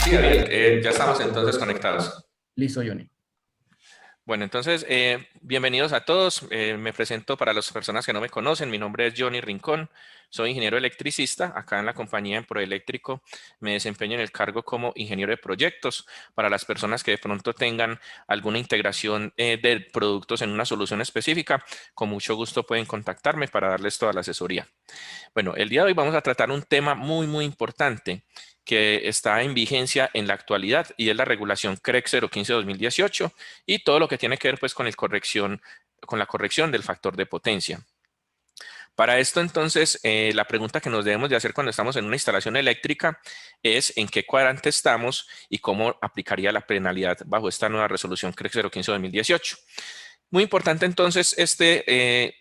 Sí, David, ya estamos entonces conectados. Listo, Johnny. Bueno, entonces, bienvenidos a todos. Me presento para las personas que no me conocen. Mi nombre es Johnny Rincón. Soy ingeniero electricista. Acá en la compañía en Proeléctrico me desempeño en el cargo como ingeniero de proyectos. Para las personas que de pronto tengan alguna integración de productos en una solución específica, con mucho gusto pueden contactarme para darles toda la asesoría. Bueno, el día de hoy vamos a tratar un tema muy importante que está en vigencia en la actualidad y es la regulación CREC 015-2018 y todo lo que tiene que ver pues con la corrección del factor de potencia. Para esto entonces, la pregunta que nos debemos de hacer cuando estamos en una instalación eléctrica es en qué cuadrante estamos y cómo aplicaría la penalidad bajo esta nueva resolución CREC 015-2018. Muy importante entonces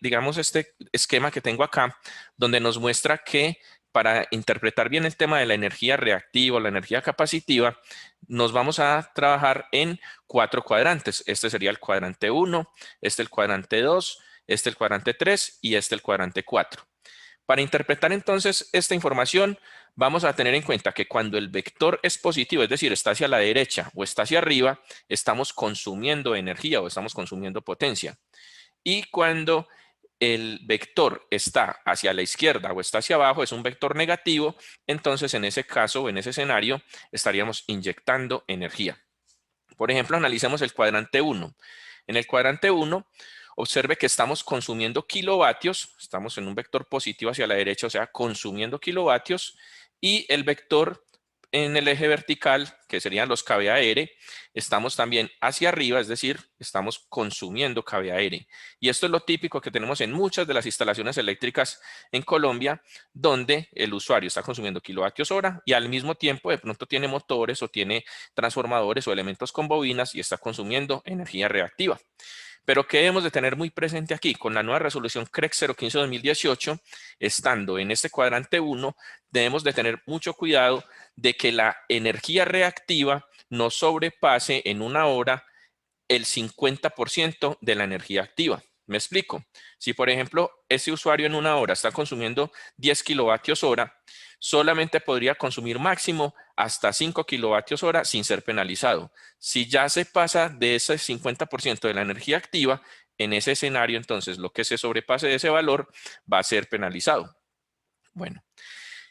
digamos, este esquema que tengo acá, donde nos muestra que para interpretar bien el tema de la energía reactiva o la energía capacitiva, nos vamos a trabajar en 4 cuadrantes. Este sería el cuadrante 1, este el cuadrante 2, este el cuadrante 3 y este el cuadrante 4. Para interpretar entonces esta información, vamos a tener en cuenta que cuando el vector es positivo, es decir, está hacia la derecha o está hacia arriba, estamos consumiendo energía o estamos consumiendo potencia. Y cuando el vector está hacia la izquierda o está hacia abajo, es un vector negativo, entonces en ese caso o en ese escenario estaríamos inyectando energía. Por ejemplo, analicemos el cuadrante 1. En el cuadrante 1, observe que estamos consumiendo kilovatios, estamos en un vector positivo hacia la derecha, o sea, consumiendo kilovatios, y el vector en el eje vertical, que serían los kVAR, estamos también hacia arriba, es decir, estamos consumiendo kVAR. Y esto es lo típico que tenemos en muchas de las instalaciones eléctricas en Colombia, donde el usuario está consumiendo kilovatios hora y al mismo tiempo de pronto tiene motores o tiene transformadores o elementos con bobinas y está consumiendo energía reactiva. Pero ¿qué debemos de tener muy presente aquí? Con la nueva resolución CREC 015-2018, estando en este cuadrante 1, debemos de tener mucho cuidado de que la energía reactiva no sobrepase en una hora el 50% de la energía activa. Me explico. Si, por ejemplo, ese usuario en una hora está consumiendo 10 kilovatios hora, solamente podría consumir máximo hasta 5 kilovatios hora sin ser penalizado. Si ya se pasa de ese 50% de la energía activa, en ese escenario, entonces, lo que se sobrepase de ese valor va a ser penalizado. Bueno,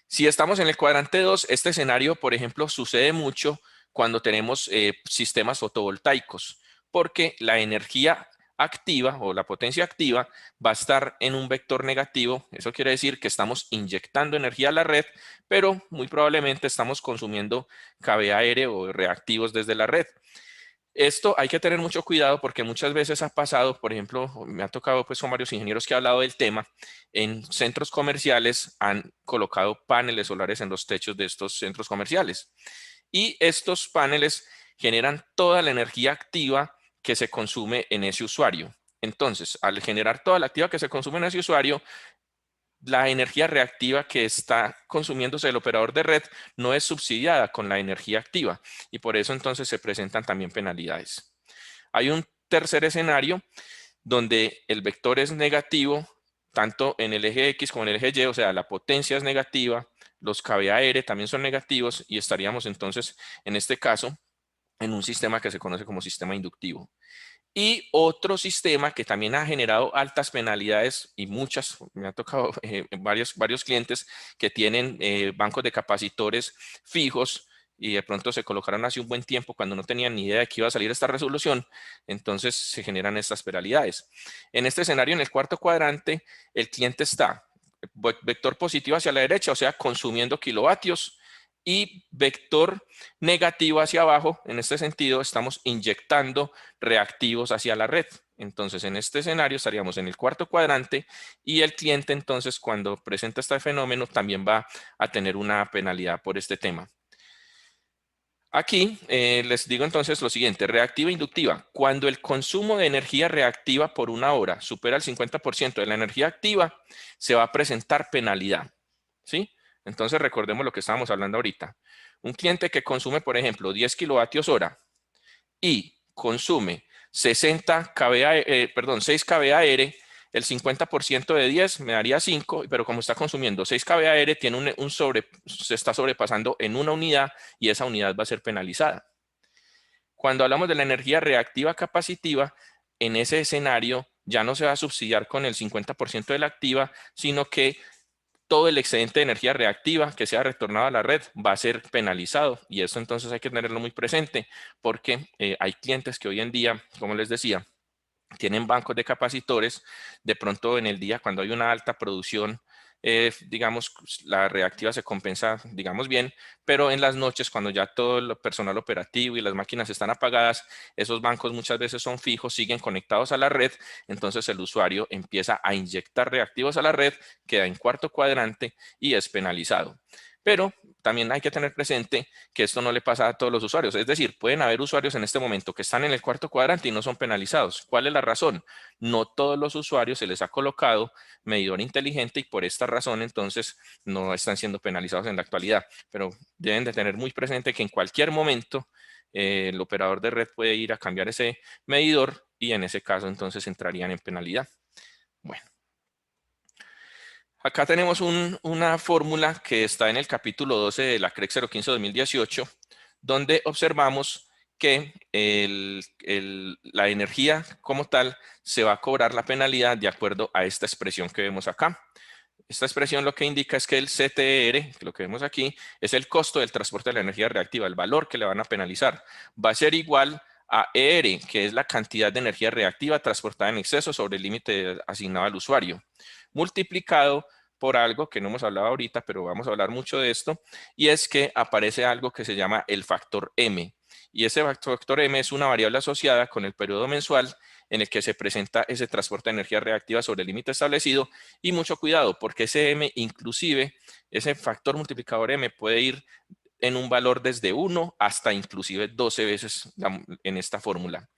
si estamos en el cuadrante 2, este escenario, por ejemplo, sucede mucho cuando tenemos sistemas fotovoltaicos, porque la energía activa o la potencia activa va a estar en un vector negativo. Eso quiere decir que estamos inyectando energía a la red, pero muy probablemente estamos consumiendo kVAR o reactivos desde la red. Esto hay que tener mucho cuidado porque muchas veces ha pasado, por ejemplo, me ha tocado pues con varios ingenieros que han hablado del tema, en centros comerciales han colocado paneles solares en los techos de estos centros comerciales. Y estos paneles generan toda la energía activa que se consume en ese usuario. Entonces, al generar toda la activa que se consume en ese usuario, la energía reactiva que está consumiéndose el operador de red no es subsidiada con la energía activa y por eso entonces se presentan también penalidades. Hay un tercer escenario donde el vector es negativo tanto en el eje X como en el eje Y, o sea, la potencia es negativa, los kVAR también son negativos y estaríamos entonces en este caso en un sistema que se conoce como sistema inductivo. Y otro sistema que también ha generado altas penalidades y muchas, me ha tocado varios clientes que tienen bancos de capacitores fijos y de pronto se colocaron hace un buen tiempo cuando no tenían ni idea de que iba a salir esta resolución, entonces se generan estas penalidades. En este escenario, en el cuarto cuadrante, el cliente está vector positivo hacia la derecha, o sea, consumiendo kilovatios, y vector negativo hacia abajo. En este sentido, estamos inyectando reactivos hacia la red. Entonces, en este escenario estaríamos en el cuarto cuadrante y el cliente, entonces, cuando presenta este fenómeno, también va a tener una penalidad por este tema. Aquí les digo entonces lo siguiente, reactiva e inductiva. Cuando el consumo de energía reactiva por una hora supera el 50% de la energía activa, se va a presentar penalidad, ¿sí? Entonces recordemos lo que estábamos hablando ahorita. Un cliente que consume, por ejemplo, 10 kilovatios hora y consume 6 kVAR, el 50% de 10 me daría 5, pero como está consumiendo 6 kVAR, tiene se está sobrepasando en una unidad y esa unidad va a ser penalizada. Cuando hablamos de la energía reactiva capacitiva, en ese escenario ya no se va a subsidiar con el 50% de la activa, sino que todo el excedente de energía reactiva que sea retornado a la red va a ser penalizado, y eso entonces hay que tenerlo muy presente porque hay clientes que hoy en día, como les decía, tienen bancos de capacitores. De pronto en el día cuando hay una alta producción, digamos, la reactiva se compensa, digamos, bien, pero en las noches cuando ya todo el personal operativo y las máquinas están apagadas, esos bancos muchas veces son fijos, siguen conectados a la red, entonces el usuario empieza a inyectar reactivos a la red, queda en cuarto cuadrante y es penalizado. Pero también hay que tener presente que esto no le pasa a todos los usuarios. Es decir, pueden haber usuarios en este momento que están en el cuarto cuadrante y no son penalizados. ¿Cuál es la razón? No todos los usuarios se les ha colocado medidor inteligente y por esta razón entonces no están siendo penalizados en la actualidad. Pero deben de tener muy presente que en cualquier momento el operador de red puede ir a cambiar ese medidor y en ese caso entonces entrarían en penalidad. Bueno. Acá tenemos una fórmula que está en el capítulo 12 de la CREC 015-2018, donde observamos que la energía como tal se va a cobrar la penalidad de acuerdo a esta expresión que vemos acá. Esta expresión lo que indica es que el CTR, lo que vemos aquí, es el costo del transporte de la energía reactiva, el valor que le van a penalizar. Va a ser igual a ER, que es la cantidad de energía reactiva transportada en exceso sobre el límite asignado al usuario, multiplicado por algo que no hemos hablado ahorita, pero vamos a hablar mucho de esto, y es que aparece algo que se llama el factor M. Y ese factor M es una variable asociada con el periodo mensual en el que se presenta ese transporte de energía reactiva sobre el límite establecido. Y mucho cuidado, porque ese M, inclusive, ese factor multiplicador M puede ir en un valor desde 1 hasta inclusive 12 veces en esta fórmula.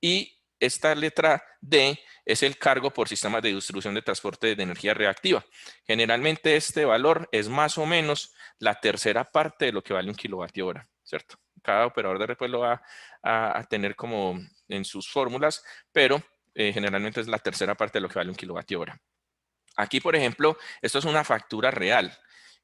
Y esta letra D es el cargo por sistemas de distribución de transporte de energía reactiva. Generalmente este valor es más o menos la tercera parte de lo que vale un kilovatio hora, ¿cierto? Cada operador de red pues lo va a tener como en sus fórmulas, pero generalmente es la tercera parte de lo que vale un kilovatio hora. Aquí, por ejemplo, esto es una factura real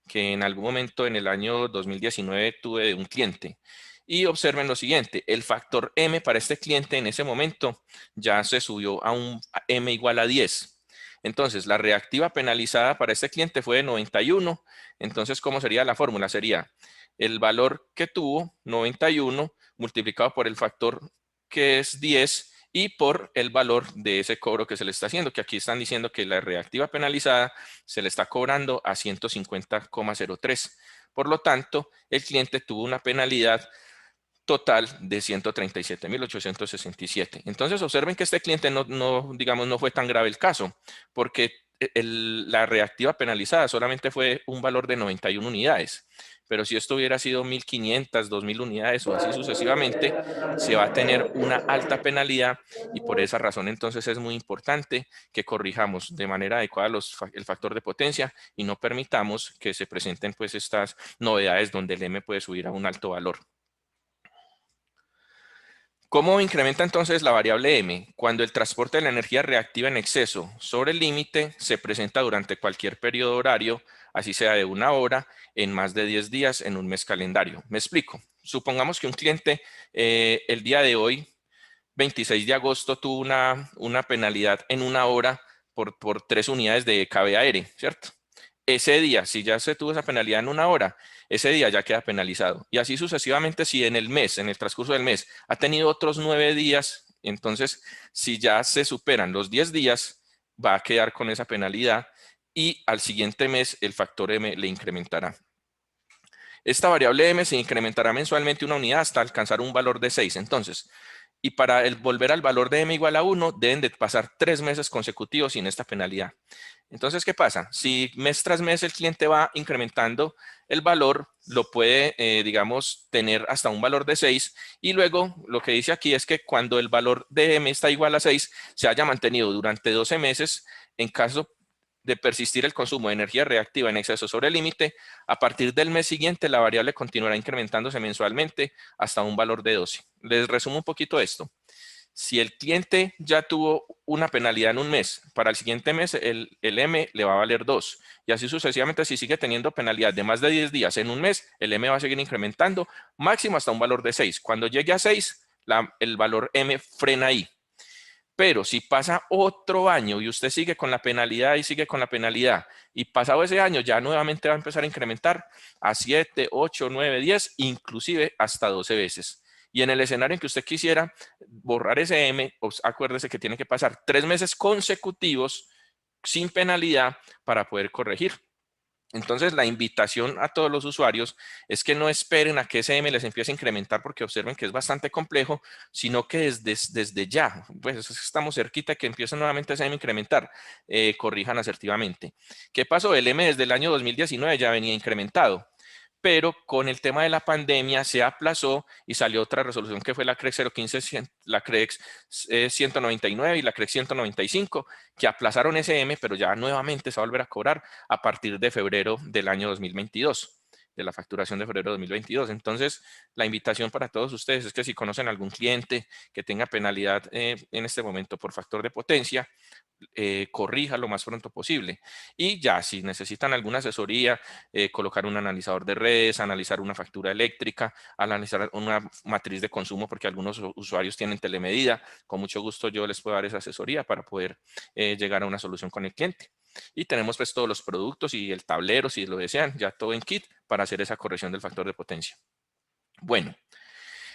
que en algún momento en el año 2019 tuve de un cliente. Y observen lo siguiente, el factor M para este cliente en ese momento ya se subió a un M igual a 10. Entonces, la reactiva penalizada para este cliente fue de 91. Entonces, ¿cómo sería la fórmula? Sería el valor que tuvo, 91, multiplicado por el factor que es 10 y por el valor de ese cobro que se le está haciendo, que aquí están diciendo que la reactiva penalizada se le está cobrando a 150,03. Por lo tanto, el cliente tuvo una penalidad total de 137.867. Entonces, observen que este cliente digamos, no fue tan grave el caso, porque la reactiva penalizada solamente fue un valor de 91 unidades. Pero si esto hubiera sido 1.500, 2.000 unidades o así sucesivamente, se va a tener una alta penalidad y por esa razón entonces es muy importante que corrijamos de manera adecuada el factor de potencia y no permitamos que se presenten pues estas novedades donde el M puede subir a un alto valor. ¿Cómo incrementa entonces la variable M? Cuando el transporte de la energía reactiva en exceso sobre el límite se presenta durante cualquier periodo horario, así sea de 1 hora, en más de 10 días en un mes calendario. Me explico. Supongamos que un cliente el día de hoy, 26 de agosto, tuvo una penalidad en 1 hora por 3 unidades de kVAR, ¿cierto? Ese día, si ya se tuvo esa penalidad en 1 hora, ese día ya queda penalizado. Y así sucesivamente, si en el mes, en el transcurso del mes, ha tenido otros 9 días, entonces si ya se superan los 10 días, va a quedar con esa penalidad y al siguiente mes el factor M le incrementará. Esta variable M se incrementará mensualmente 1 unidad hasta alcanzar un valor de 6. Entonces, y para volver al valor de M igual a 1, deben de pasar 3 meses consecutivos sin esta penalidad. Entonces, ¿qué pasa? Si mes tras mes el cliente va incrementando el valor, lo puede, digamos, tener hasta un valor de 6 y luego lo que dice aquí es que cuando el valor de M está igual a 6, se haya mantenido durante 12 meses, en caso de persistir el consumo de energía reactiva en exceso sobre el límite, a partir del mes siguiente la variable continuará incrementándose mensualmente hasta un valor de 12. Les resumo un poquito esto. Si el cliente ya tuvo una penalidad en un mes, para el siguiente mes el M le va a valer 2. Y así sucesivamente, si sigue teniendo penalidad de más de 10 días en un mes, el M va a seguir incrementando, máximo hasta un valor de 6. Cuando llegue a 6, el valor M frena ahí. Pero si pasa otro año y usted sigue con la penalidad y sigue con la penalidad, y pasado ese año ya nuevamente va a empezar a incrementar a 7, 8, 9, 10, inclusive hasta 12 veces. Y en el escenario en que usted quisiera borrar ese M, pues acuérdese que tiene que pasar 3 meses consecutivos sin penalidad para poder corregir. Entonces, la invitación a todos los usuarios es que no esperen a que ese M les empiece a incrementar porque observen que es bastante complejo, sino que desde ya, pues estamos cerquita que empiece nuevamente ese M a incrementar, corrijan asertivamente. ¿Qué pasó? El M desde el año 2019 ya venía incrementado, pero con el tema de la pandemia se aplazó y salió otra resolución que fue la CREX 015, la CREX 199 y la CREX 195, que aplazaron ese M, pero ya nuevamente se va a volver a cobrar a partir de febrero del año 2022, de la facturación de febrero de 2022. Entonces, la invitación para todos ustedes es que si conocen algún cliente que tenga penalidad en este momento por factor de potencia, corrija lo más pronto posible. Y ya, si necesitan alguna asesoría, colocar un analizador de redes, analizar una factura eléctrica, analizar una matriz de consumo, porque algunos usuarios tienen telemedida, con mucho gusto yo les puedo dar esa asesoría para poder llegar a una solución con el cliente. Y tenemos pues todos los productos y el tablero, si lo desean, ya todo en kit para hacer esa corrección del factor de potencia. Bueno,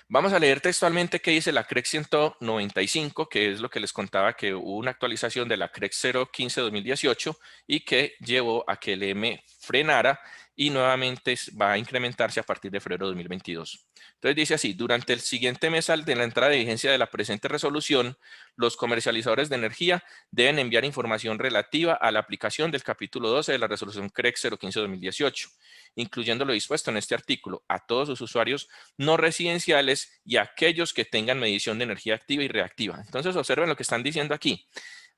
vamos a leer textualmente qué dice la CREX 195, que es lo que les contaba que hubo una actualización de la CREX 015-2018 y que llevó a que el M frenara y nuevamente va a incrementarse a partir de febrero de 2022. Entonces dice así: durante el siguiente mes de la entrada de vigencia de la presente resolución, los comercializadores de energía deben enviar información relativa a la aplicación del capítulo 12 de la resolución CREX 015-2018, incluyendo lo dispuesto en este artículo a todos sus usuarios no residenciales y aquellos que tengan medición de energía activa y reactiva. Entonces observen lo que están diciendo aquí.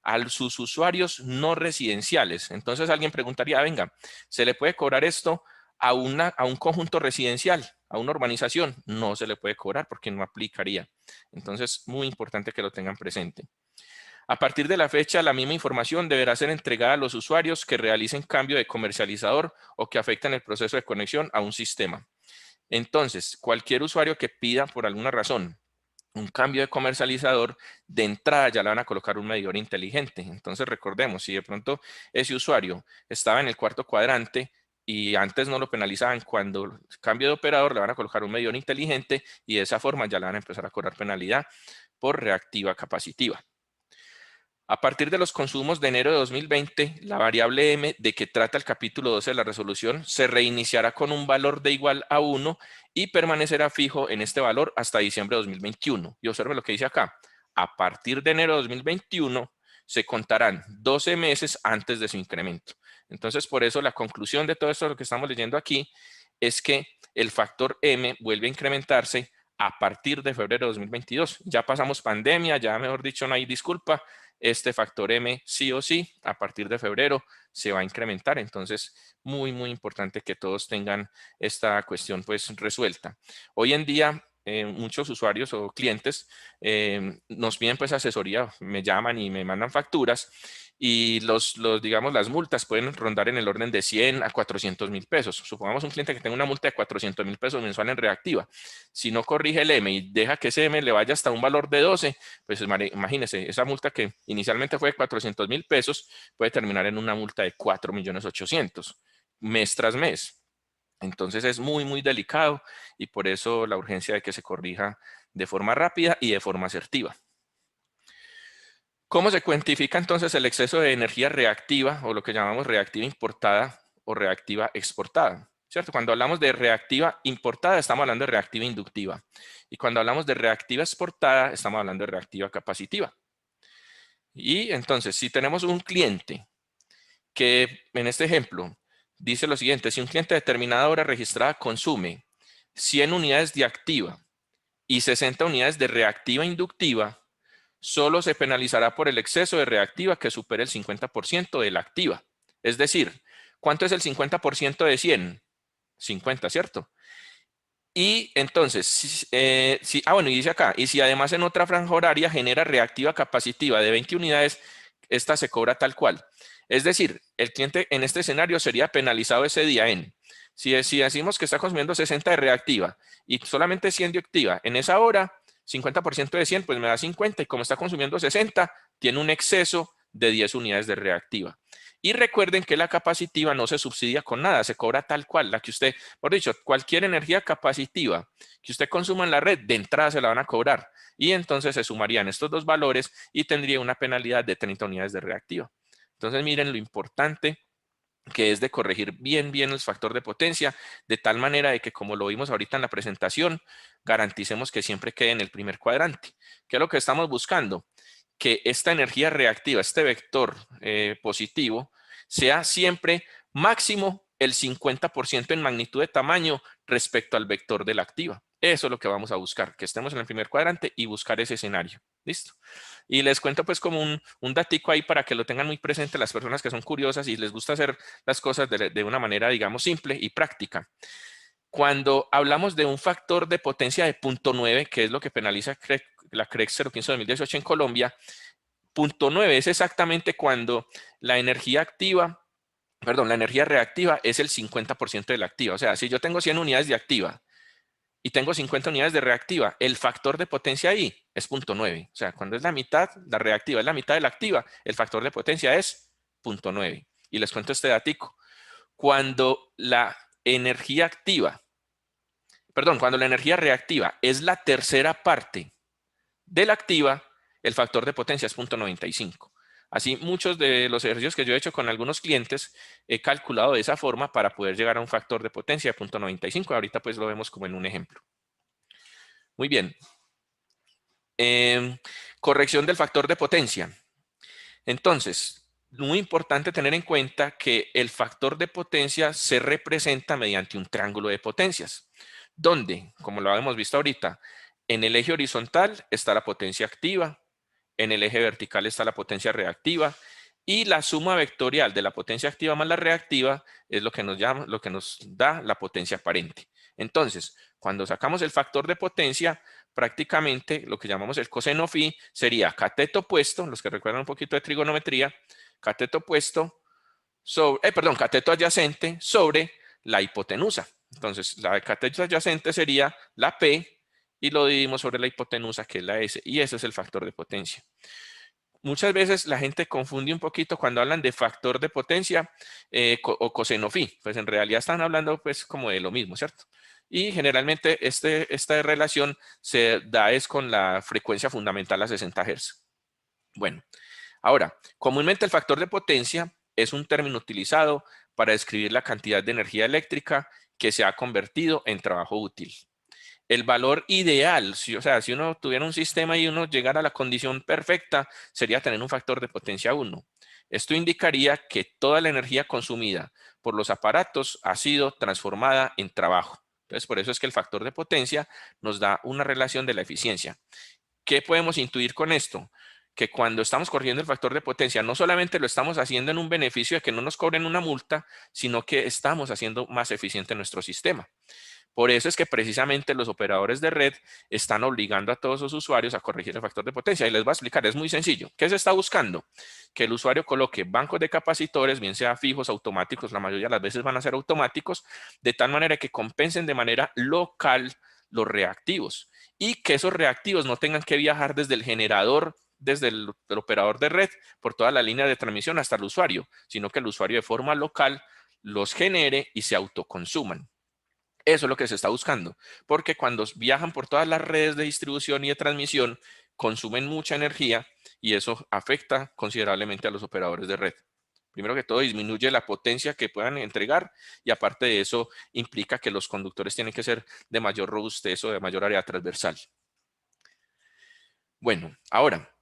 A sus usuarios no residenciales. Entonces alguien preguntaría, venga, ¿se le puede cobrar esto a un conjunto residencial, a una urbanización? No se le puede cobrar porque no aplicaría. Entonces, muy importante que lo tengan presente. A partir de la fecha, la misma información deberá ser entregada a los usuarios que realicen cambio de comercializador o que afecten el proceso de conexión a un sistema. Entonces, cualquier usuario que pida por alguna razón un cambio de comercializador, de entrada ya le van a colocar un medidor inteligente. Entonces recordemos, si de pronto ese usuario estaba en el cuarto cuadrante y antes no lo penalizaban, cuando cambio de operador le van a colocar un medidor inteligente y de esa forma ya le van a empezar a cobrar penalidad por reactiva capacitiva. A partir de los consumos de enero de 2020, la variable M de que trata el capítulo 12 de la resolución se reiniciará con un valor de igual a 1 y permanecerá fijo en este valor hasta diciembre de 2021. Y observe lo que dice acá. A partir de enero de 2021 se contarán 12 meses antes de su incremento. Entonces, por eso la conclusión de todo esto lo que estamos leyendo aquí es que el factor M vuelve a incrementarse a partir de febrero de 2022. Ya pasamos pandemia, ya mejor dicho no hay disculpa. Este factor M sí o sí a partir de febrero se va a incrementar. Entonces, muy, muy importante que todos tengan esta cuestión pues resuelta. Hoy en día, muchos usuarios o clientes nos piden pues asesoría, me llaman y me mandan facturas y digamos, las multas pueden rondar en el orden de 100 a 400.000 pesos. Supongamos un cliente que tenga una multa de 400.000 pesos mensual en reactiva. Si no corrige el M y deja que ese M le vaya hasta un valor de 12, pues imagínese, esa multa que inicialmente fue de 400.000 pesos puede terminar en una multa de 4.800.000 mes tras mes. Entonces es muy, muy delicado y por eso la urgencia de que se corrija de forma rápida y de forma asertiva. ¿Cómo se cuantifica entonces el exceso de energía reactiva o lo que llamamos reactiva importada o reactiva exportada? ¿Cierto? Cuando hablamos de reactiva importada estamos hablando de reactiva inductiva y cuando hablamos de reactiva exportada estamos hablando de reactiva capacitiva. Y entonces si tenemos un cliente que en este ejemplo dice lo siguiente: si un cliente de determinada hora registrada consume 100 unidades de activa y 60 unidades de reactiva inductiva, solo se penalizará por el exceso de reactiva que supere el 50% de la activa. Es decir, ¿cuánto es el 50% de 100? 50, ¿cierto? Y entonces, bueno, y dice acá, y si además en otra franja horaria genera reactiva capacitiva de 20 unidades, esta se cobra tal cual. Es decir, el cliente en este escenario sería penalizado ese día si decimos que está consumiendo 60 de reactiva y solamente 100 de activa, en esa hora, 50% de 100, pues me da 50, y como está consumiendo 60, tiene un exceso de 10 unidades de reactiva. Y recuerden que la capacitiva no se subsidia con nada, se cobra tal cual, la que usted, por dicho, cualquier energía capacitiva que usted consuma en la red, de entrada se la van a cobrar. Y entonces se sumarían estos dos valores y tendría una penalidad de 30 unidades de reactiva. Entonces miren lo importante que es de corregir bien el factor de potencia, de tal manera de que, como lo vimos ahorita en la presentación, garanticemos que siempre quede en el primer cuadrante. ¿Qué es lo que estamos buscando? Que esta energía reactiva, este vector positivo, sea siempre máximo el 50% en magnitud de tamaño respecto al vector de la activa. Eso es lo que vamos a buscar, que estemos en el primer cuadrante y buscar ese escenario. ¿Listo? Y les cuento pues como un datico ahí para que lo tengan muy presente las personas que son curiosas y les gusta hacer las cosas de una manera, digamos, simple y práctica. Cuando hablamos de un factor de potencia de 0.9, que es lo que penaliza la CREX 015-2018 en Colombia, 0.9 es exactamente cuando la energía activa, perdón, la energía reactiva es el 50% de la activa. O sea, si yo tengo 100 unidades de activa y tengo 50 unidades de reactiva, el factor de potencia ahí es 0.9. O sea, cuando es la mitad, la reactiva es la mitad de la activa, el factor de potencia es 0.9. Y les cuento este datico. Cuando la energía activa, perdón, cuando la energía reactiva es la tercera parte de la activa, el factor de potencia es 0.95. Así, muchos de los ejercicios que yo he hecho con algunos clientes he calculado de esa forma para poder llegar a un factor de potencia de 0.95. Ahorita pues lo vemos como en un ejemplo. Muy bien. Corrección del factor de potencia. Entonces, muy importante tener en cuenta que el factor de potencia se representa mediante un triángulo de potencias, donde, como lo hemos visto ahorita, en el eje horizontal está la potencia activa, en el eje vertical está la potencia reactiva, y la suma vectorial de la potencia activa más la reactiva es lo que nos da la potencia aparente. Entonces, cuando sacamos el factor de potencia, prácticamente lo que llamamos el coseno phi sería cateto opuesto, los que recuerdan un poquito de trigonometría, cateto opuesto sobre, cateto adyacente sobre la hipotenusa. Entonces, la cateto adyacente sería la P y lo dividimos sobre la hipotenusa, que es la S, y ese es el factor de potencia. Muchas veces la gente confunde un poquito cuando hablan de factor de potencia o coseno phi, pues en realidad están hablando pues como de lo mismo, ¿cierto? Y generalmente esta relación se da es con la frecuencia fundamental a 60 Hz. Bueno, ahora, comúnmente el factor de potencia es un término utilizado para describir la cantidad de energía eléctrica que se ha convertido en trabajo útil. El valor ideal, o sea, si uno tuviera un sistema y uno llegara a la condición perfecta, sería tener un factor de potencia 1. Esto indicaría que toda la energía consumida por los aparatos ha sido transformada en trabajo. Entonces, por eso es que el factor de potencia nos da una relación de la eficiencia. ¿Qué podemos intuir con esto? Que cuando estamos corrigiendo el factor de potencia, no solamente lo estamos haciendo en un beneficio de que no nos cobren una multa, sino que estamos haciendo más eficiente nuestro sistema. Por eso es que precisamente los operadores de red están obligando a todos los usuarios a corregir el factor de potencia. Y les voy a explicar, es muy sencillo. ¿Qué se está buscando? Que el usuario coloque bancos de capacitores, bien sea fijos, automáticos, la mayoría de las veces van a ser automáticos, de tal manera que compensen de manera local los reactivos y que esos reactivos no tengan que viajar desde el generador, desde el operador de red, por toda la línea de transmisión hasta el usuario, sino que el usuario de forma local los genere y se autoconsuman. Eso es lo que se está buscando, porque cuando viajan por todas las redes de distribución y de transmisión, consumen mucha energía y eso afecta considerablemente a los operadores de red. Primero que todo, disminuye la potencia que puedan entregar y aparte de eso implica que los conductores tienen que ser de mayor robustez o de mayor área transversal. Bueno, ahora,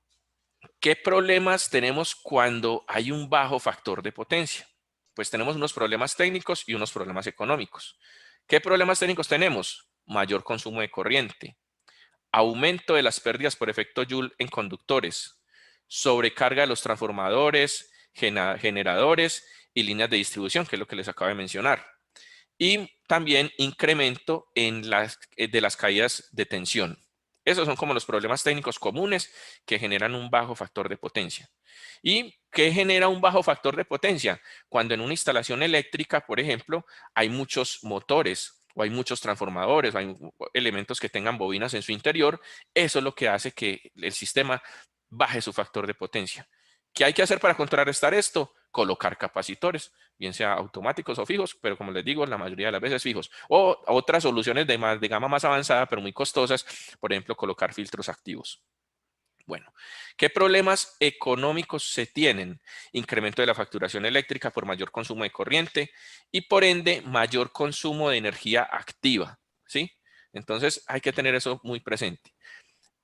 ¿qué problemas tenemos cuando hay un bajo factor de potencia? Pues tenemos unos problemas técnicos y unos problemas económicos. ¿Qué problemas técnicos tenemos? Mayor consumo de corriente, aumento de las pérdidas por efecto Joule en conductores, sobrecarga de los transformadores, generadores y líneas de distribución, que es lo que les acabo de mencionar. y también incremento de las caídas de tensión. Esos son como los problemas técnicos comunes que generan un bajo factor de potencia. ¿Y qué genera un bajo factor de potencia? Cuando en una instalación eléctrica, por ejemplo, hay muchos motores o hay muchos transformadores, o hay elementos que tengan bobinas en su interior, eso es lo que hace que el sistema baje su factor de potencia. ¿Qué hay que hacer para contrarrestar esto? Colocar capacitores, bien sea automáticos o fijos, pero como les digo, la mayoría de las veces fijos. O otras soluciones de gama más avanzada, pero muy costosas, por ejemplo, colocar filtros activos. Bueno, ¿qué problemas económicos se tienen? Incremento de la facturación eléctrica por mayor consumo de corriente y por ende mayor consumo de energía activa, ¿sí? Entonces hay que tener eso muy presente.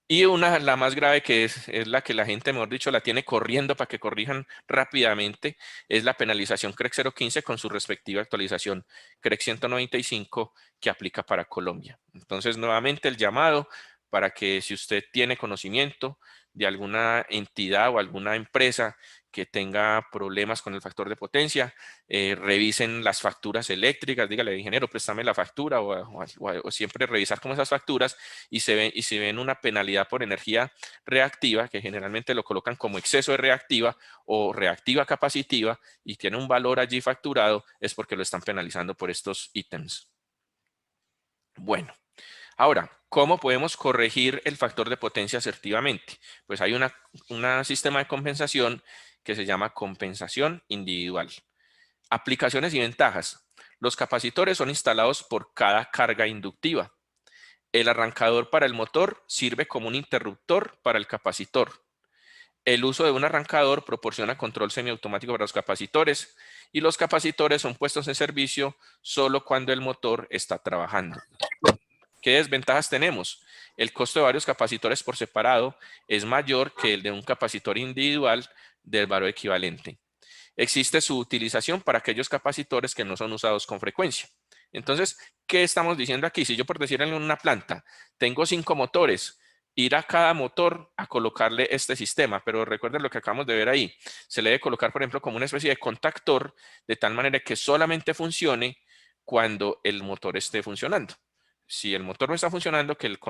Y la más grave que es la que la gente, mejor dicho, la tiene corriendo para que corrijan rápidamente, es la penalización CREC 015 con su respectiva actualización CREC 195 que aplica para Colombia. Entonces, nuevamente el llamado para que si usted tiene conocimiento de alguna entidad o alguna empresa que tenga problemas con el factor de potencia, revisen las facturas eléctricas, dígale, ingeniero, préstame la factura o siempre revisar como esas facturas y si ven una penalidad por energía reactiva, que generalmente lo colocan como exceso de reactiva o reactiva capacitiva y tiene un valor allí facturado, es porque lo están penalizando por estos ítems. Bueno. Ahora, ¿cómo podemos corregir el factor de potencia asertivamente? Pues hay un sistema de compensación que se llama compensación individual. Aplicaciones y ventajas. Los capacitores son instalados por cada carga inductiva. El arrancador para el motor sirve como un interruptor para el capacitor. El uso de un arrancador proporciona control semiautomático para los capacitores y los capacitores son puestos en servicio solo cuando el motor está trabajando. ¿Qué desventajas tenemos? El costo de varios capacitores por separado es mayor que el de un capacitor individual del valor equivalente. Existe su utilización para aquellos capacitores que no son usados con frecuencia. Entonces, ¿qué estamos diciendo aquí? Si yo, por decir en una planta, tengo 5 motores, ir a cada motor a colocarle este sistema, pero recuerden lo que acabamos de ver ahí. Se le debe colocar, por ejemplo, como una especie de contactor, de tal manera que solamente funcione cuando el motor esté funcionando. Si el motor no está funcionando, que el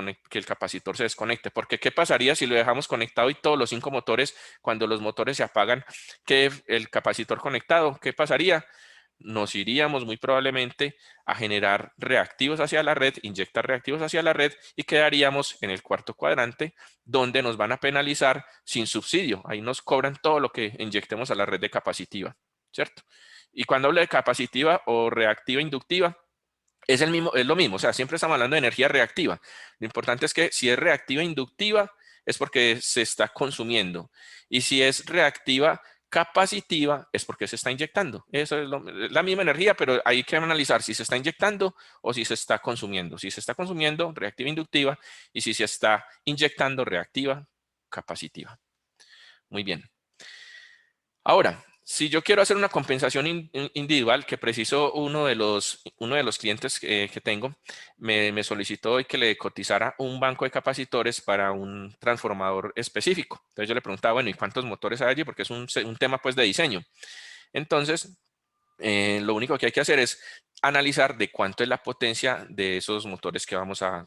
capacitor se desconecte. Porque ¿qué pasaría si lo dejamos conectado y todos los 5 motores, cuando los motores se apagan, que el capacitor conectado, ¿qué pasaría? Nos iríamos muy probablemente a generar reactivos hacia la red, inyectar reactivos hacia la red y quedaríamos en el cuarto cuadrante donde nos van a penalizar sin subsidio. Ahí nos cobran todo lo que inyectemos a la red de capacitiva, ¿cierto? Y cuando hablo de capacitiva o reactiva inductiva, es lo mismo, o sea, siempre estamos hablando de energía reactiva. Lo importante es que si es reactiva inductiva, es porque se está consumiendo. Y si es reactiva capacitiva, es porque se está inyectando. Eso es la misma energía, pero hay que analizar si se está inyectando o si se está consumiendo. Si se está consumiendo, reactiva inductiva, y si se está inyectando, reactiva capacitiva. Muy bien. Ahora, si yo quiero hacer una compensación individual, que preciso uno de los clientes que tengo, me solicitó hoy que le cotizara un banco de capacitores para un transformador específico. Entonces yo le preguntaba, bueno, ¿y cuántos motores hay allí? Porque es un tema pues de diseño. Entonces, lo único que hay que hacer es analizar de cuánto es la potencia de esos motores que vamos a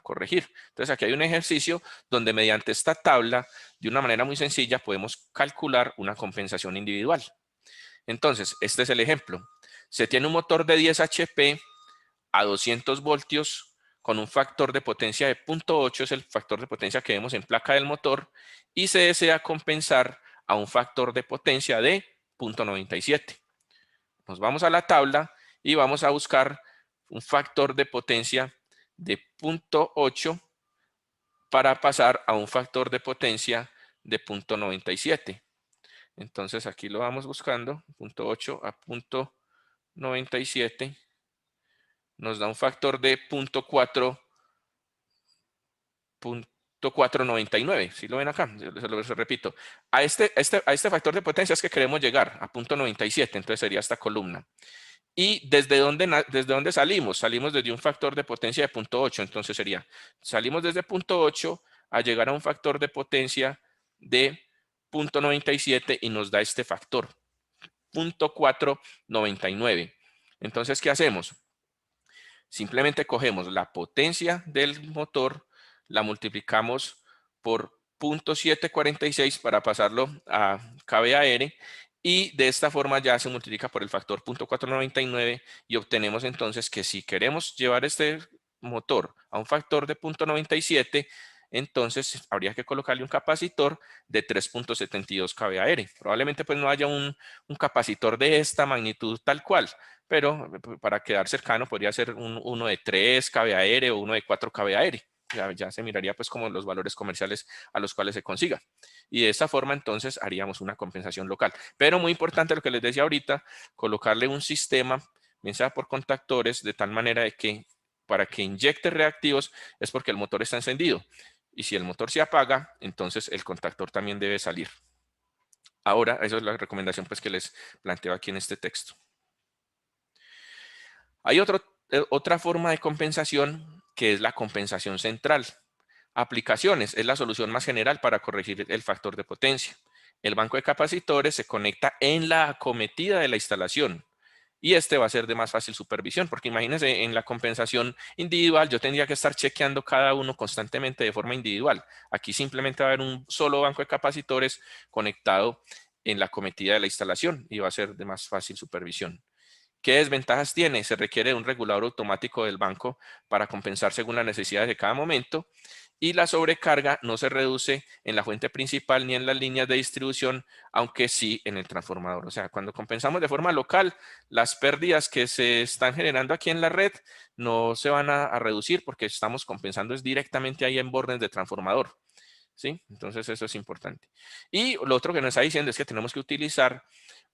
corregir. Entonces aquí hay un ejercicio donde mediante esta tabla, de una manera muy sencilla, podemos calcular una compensación individual. Entonces, este es el ejemplo. Se tiene un motor de 10 HP a 200 voltios con un factor de potencia de 0.8, es el factor de potencia que vemos en placa del motor, y se desea compensar a un factor de potencia de 0.97. Nos vamos a la tabla y vamos a buscar un factor de potencia de 0.8 para pasar a un factor de potencia de 0.97. Entonces aquí lo vamos buscando, 0.8 a 0.97. Nos da un factor de 0.499. Si lo ven acá, se lo repito. A este factor de potencia es que queremos llegar a 0.97, entonces sería esta columna. ¿Y desde dónde salimos? Salimos desde un factor de potencia de 0.8, entonces sería, salimos desde 0.8 a llegar a un factor de potencia de 0.97 y nos da este factor, 0.499. Entonces, ¿qué hacemos? Simplemente cogemos la potencia del motor, la multiplicamos por 0.746 para pasarlo a kVAR y de esta forma ya se multiplica por el factor 0.499 y obtenemos entonces que si queremos llevar este motor a un factor de 0.97, entonces habría que colocarle un capacitor de 3.72 kVAR. Probablemente pues no haya un capacitor de esta magnitud tal cual, pero para quedar cercano podría ser uno de 3 kVAR o uno de 4 kVAR. Ya se miraría pues como los valores comerciales a los cuales se consiga. Y de esta forma entonces haríamos una compensación local. Pero muy importante lo que les decía ahorita, colocarle un sistema, bien sea por contactores, de tal manera de que para que inyecte reactivos es porque el motor está encendido. Y si el motor se apaga, entonces el contactor también debe salir. Ahora, esa es la recomendación pues, que les planteo aquí en este texto. Hay otra forma de compensación que es la compensación central. Aplicaciones es la solución más general para corregir el factor de potencia. El banco de capacitores se conecta en la acometida de la instalación y este va a ser de más fácil supervisión, porque imagínense en la compensación individual yo tendría que estar chequeando cada uno constantemente de forma individual. Aquí simplemente va a haber un solo banco de capacitores conectado en la acometida de la instalación y va a ser de más fácil supervisión. ¿Qué desventajas tiene? Se requiere de un regulador automático del banco para compensar según las necesidades de cada momento y la sobrecarga no se reduce en la fuente principal ni en las líneas de distribución, aunque sí en el transformador. O sea, cuando compensamos de forma local, las pérdidas que se están generando aquí en la red no se van a reducir porque estamos compensando es directamente ahí en bornes de transformador. ¿Sí? Entonces eso es importante. Y lo otro que nos está diciendo es que tenemos que utilizar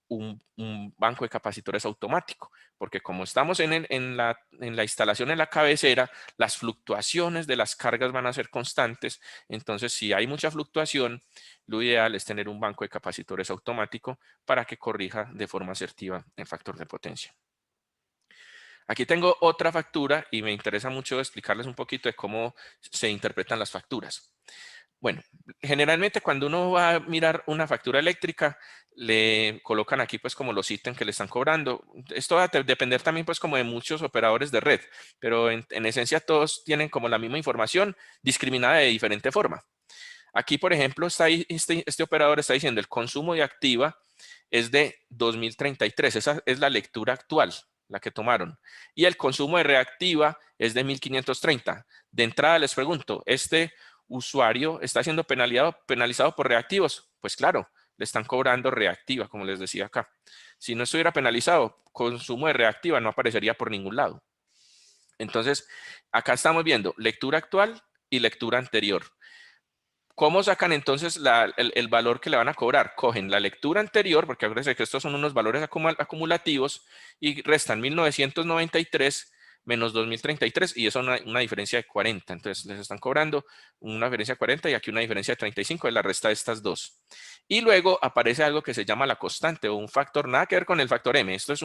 un banco de capacitores automático, porque como estamos en la instalación en la cabecera, las fluctuaciones de las cargas van a ser constantes, entonces si hay mucha fluctuación, lo ideal es tener un banco de capacitores automático para que corrija de forma asertiva el factor de potencia. Aquí tengo otra factura y me interesa mucho explicarles un poquito de cómo se interpretan las facturas. Bueno, generalmente cuando uno va a mirar una factura eléctrica, le colocan aquí pues como los ítems que le están cobrando. Esto va a depender también pues como de muchos operadores de red, pero en esencia todos tienen como la misma información discriminada de diferente forma. Aquí, por ejemplo, está ahí, este operador está diciendo el consumo de activa es de 2033. Esa es la lectura actual, la que tomaron. Y el consumo de reactiva es de 1530. De entrada les pregunto, ¿este usuario está siendo penalizado por reactivos? Pues claro, le están cobrando reactiva, como les decía acá. Si no estuviera penalizado, consumo de reactiva no aparecería por ningún lado. Entonces, acá estamos viendo lectura actual y lectura anterior. ¿Cómo sacan entonces el valor que le van a cobrar? Cogen la lectura anterior, porque acuérdense que estos son unos valores acumulativos, y restan 1993 menos 2033, y eso es una diferencia de 40. Entonces les están cobrando una diferencia de 40 y aquí una diferencia de 35 de la resta de estas dos. Y luego aparece algo que se llama la constante o un factor, nada que ver con el factor M. Esto es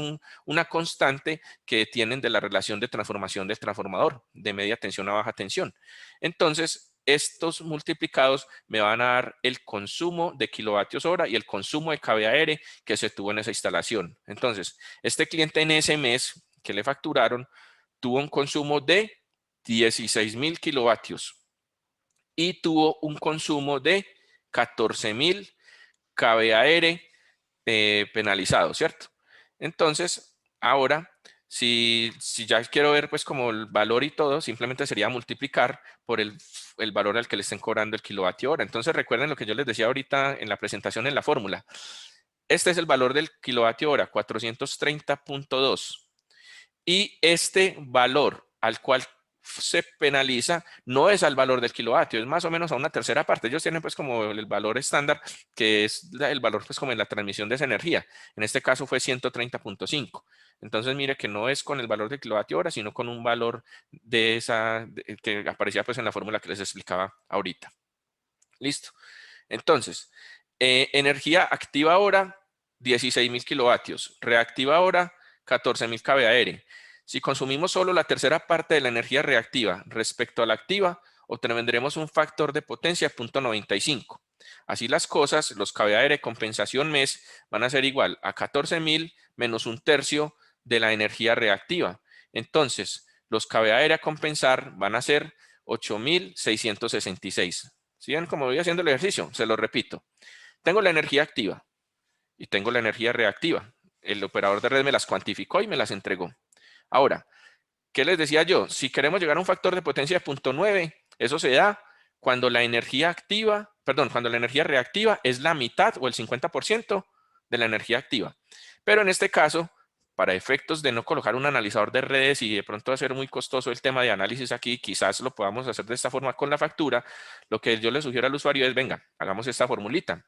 una constante que tienen de la relación de transformación del transformador de media tensión a baja tensión. Entonces, estos multiplicados me van a dar el consumo de kilovatios hora y el consumo de kVAR que se tuvo en esa instalación. Entonces, este cliente en ese mes que le facturaron tuvo un consumo de 16,000 kilovatios y tuvo un consumo de 14,000 kVAR penalizado, ¿cierto? Entonces, ahora, si ya quiero ver pues como el valor y todo, simplemente sería multiplicar por el valor al que le estén cobrando el kilovatio hora. Entonces, recuerden lo que yo les decía ahorita en la presentación en la fórmula. Este es el valor del kilovatio hora, 430.2. Y este valor al cual se penaliza no es al valor del kilovatio, es más o menos a una tercera parte. Ellos tienen pues como el valor estándar, que es el valor pues como en la transmisión de esa energía. En este caso fue 130.5. Entonces mire que no es con el valor del kilovatio hora, sino con un valor de que aparecía pues en la fórmula que les explicaba ahorita. Listo. Entonces, energía activa ahora, 16,000 kilovatios. Reactiva ahora, 14,000 kVAR. Si consumimos solo la tercera parte de la energía reactiva respecto a la activa, obtendremos un factor de potencia de 0.95. Así las cosas, los kVAR compensación mes van a ser igual a 14,000 menos un tercio de la energía reactiva. Entonces, los kVA aire a compensar van a ser 8.666. ¿Sí ven cómo voy haciendo el ejercicio? Se lo repito. Tengo la energía activa y tengo la energía reactiva. El operador de red me las cuantificó y me las entregó. Ahora, ¿qué les decía yo? Si queremos llegar a un factor de potencia de 0.9, eso se da cuando la energía activa, perdón, cuando la energía reactiva es la mitad o el 50% de la energía activa. Pero en este caso, para efectos de no colocar un analizador de redes y de pronto hacer muy costoso el tema de análisis aquí, quizás lo podamos hacer de esta forma con la factura, lo que yo le sugiero al usuario es, venga, hagamos esta formulita.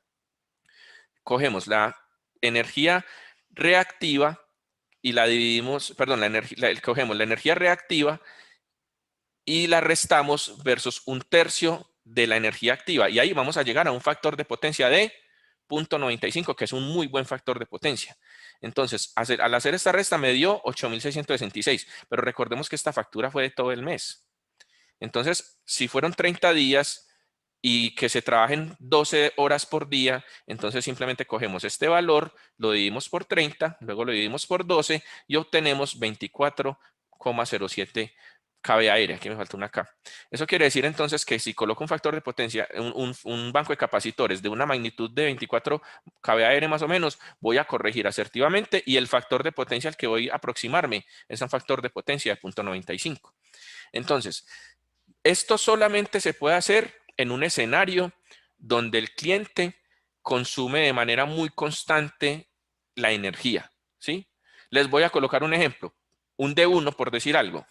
Cogemos la energía reactiva y la dividimos, perdón, cogemos la energía reactiva y la restamos versus 1/3 de la energía activa. Y ahí vamos a llegar a un factor de potencia de 0.95, que es un muy buen factor de potencia. Entonces, al hacer esta resta me dio 8.666, pero recordemos que esta factura fue de todo el mes. Entonces, si fueron 30 días y que se trabajen 12 horas por día, entonces simplemente cogemos este valor, lo dividimos por 30, luego lo dividimos por 12 y obtenemos 24,07 kVA aire. Aquí me falta una K. Eso quiere decir entonces que si coloco un factor de potencia, un banco de capacitores de una magnitud de 24 kVA aire más o menos, voy a corregir asertivamente y el factor de potencia al que voy a aproximarme es un factor de potencia de 0.95. Entonces, esto solamente se puede hacer en un escenario donde el cliente consume de manera muy constante la energía, ¿sí? Les voy a colocar un ejemplo, un D1 por decir algo.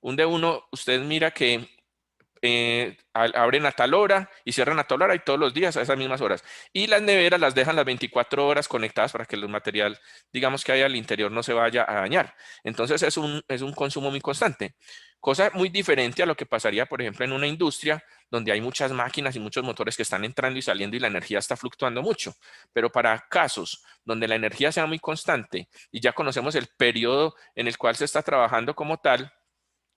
Un D1, usted mira que abren a tal hora y cierran a tal hora y todos los días a esas mismas horas. Y las neveras las dejan las 24 horas conectadas para que el material, digamos que hay al interior, no se vaya a dañar. Entonces es un consumo muy constante. Cosa muy diferente a lo que pasaría, por ejemplo, en una industria donde hay muchas máquinas y muchos motores que están entrando y saliendo y la energía está fluctuando mucho. Pero para casos donde la energía sea muy constante y ya conocemos el periodo en el cual se está trabajando como tal,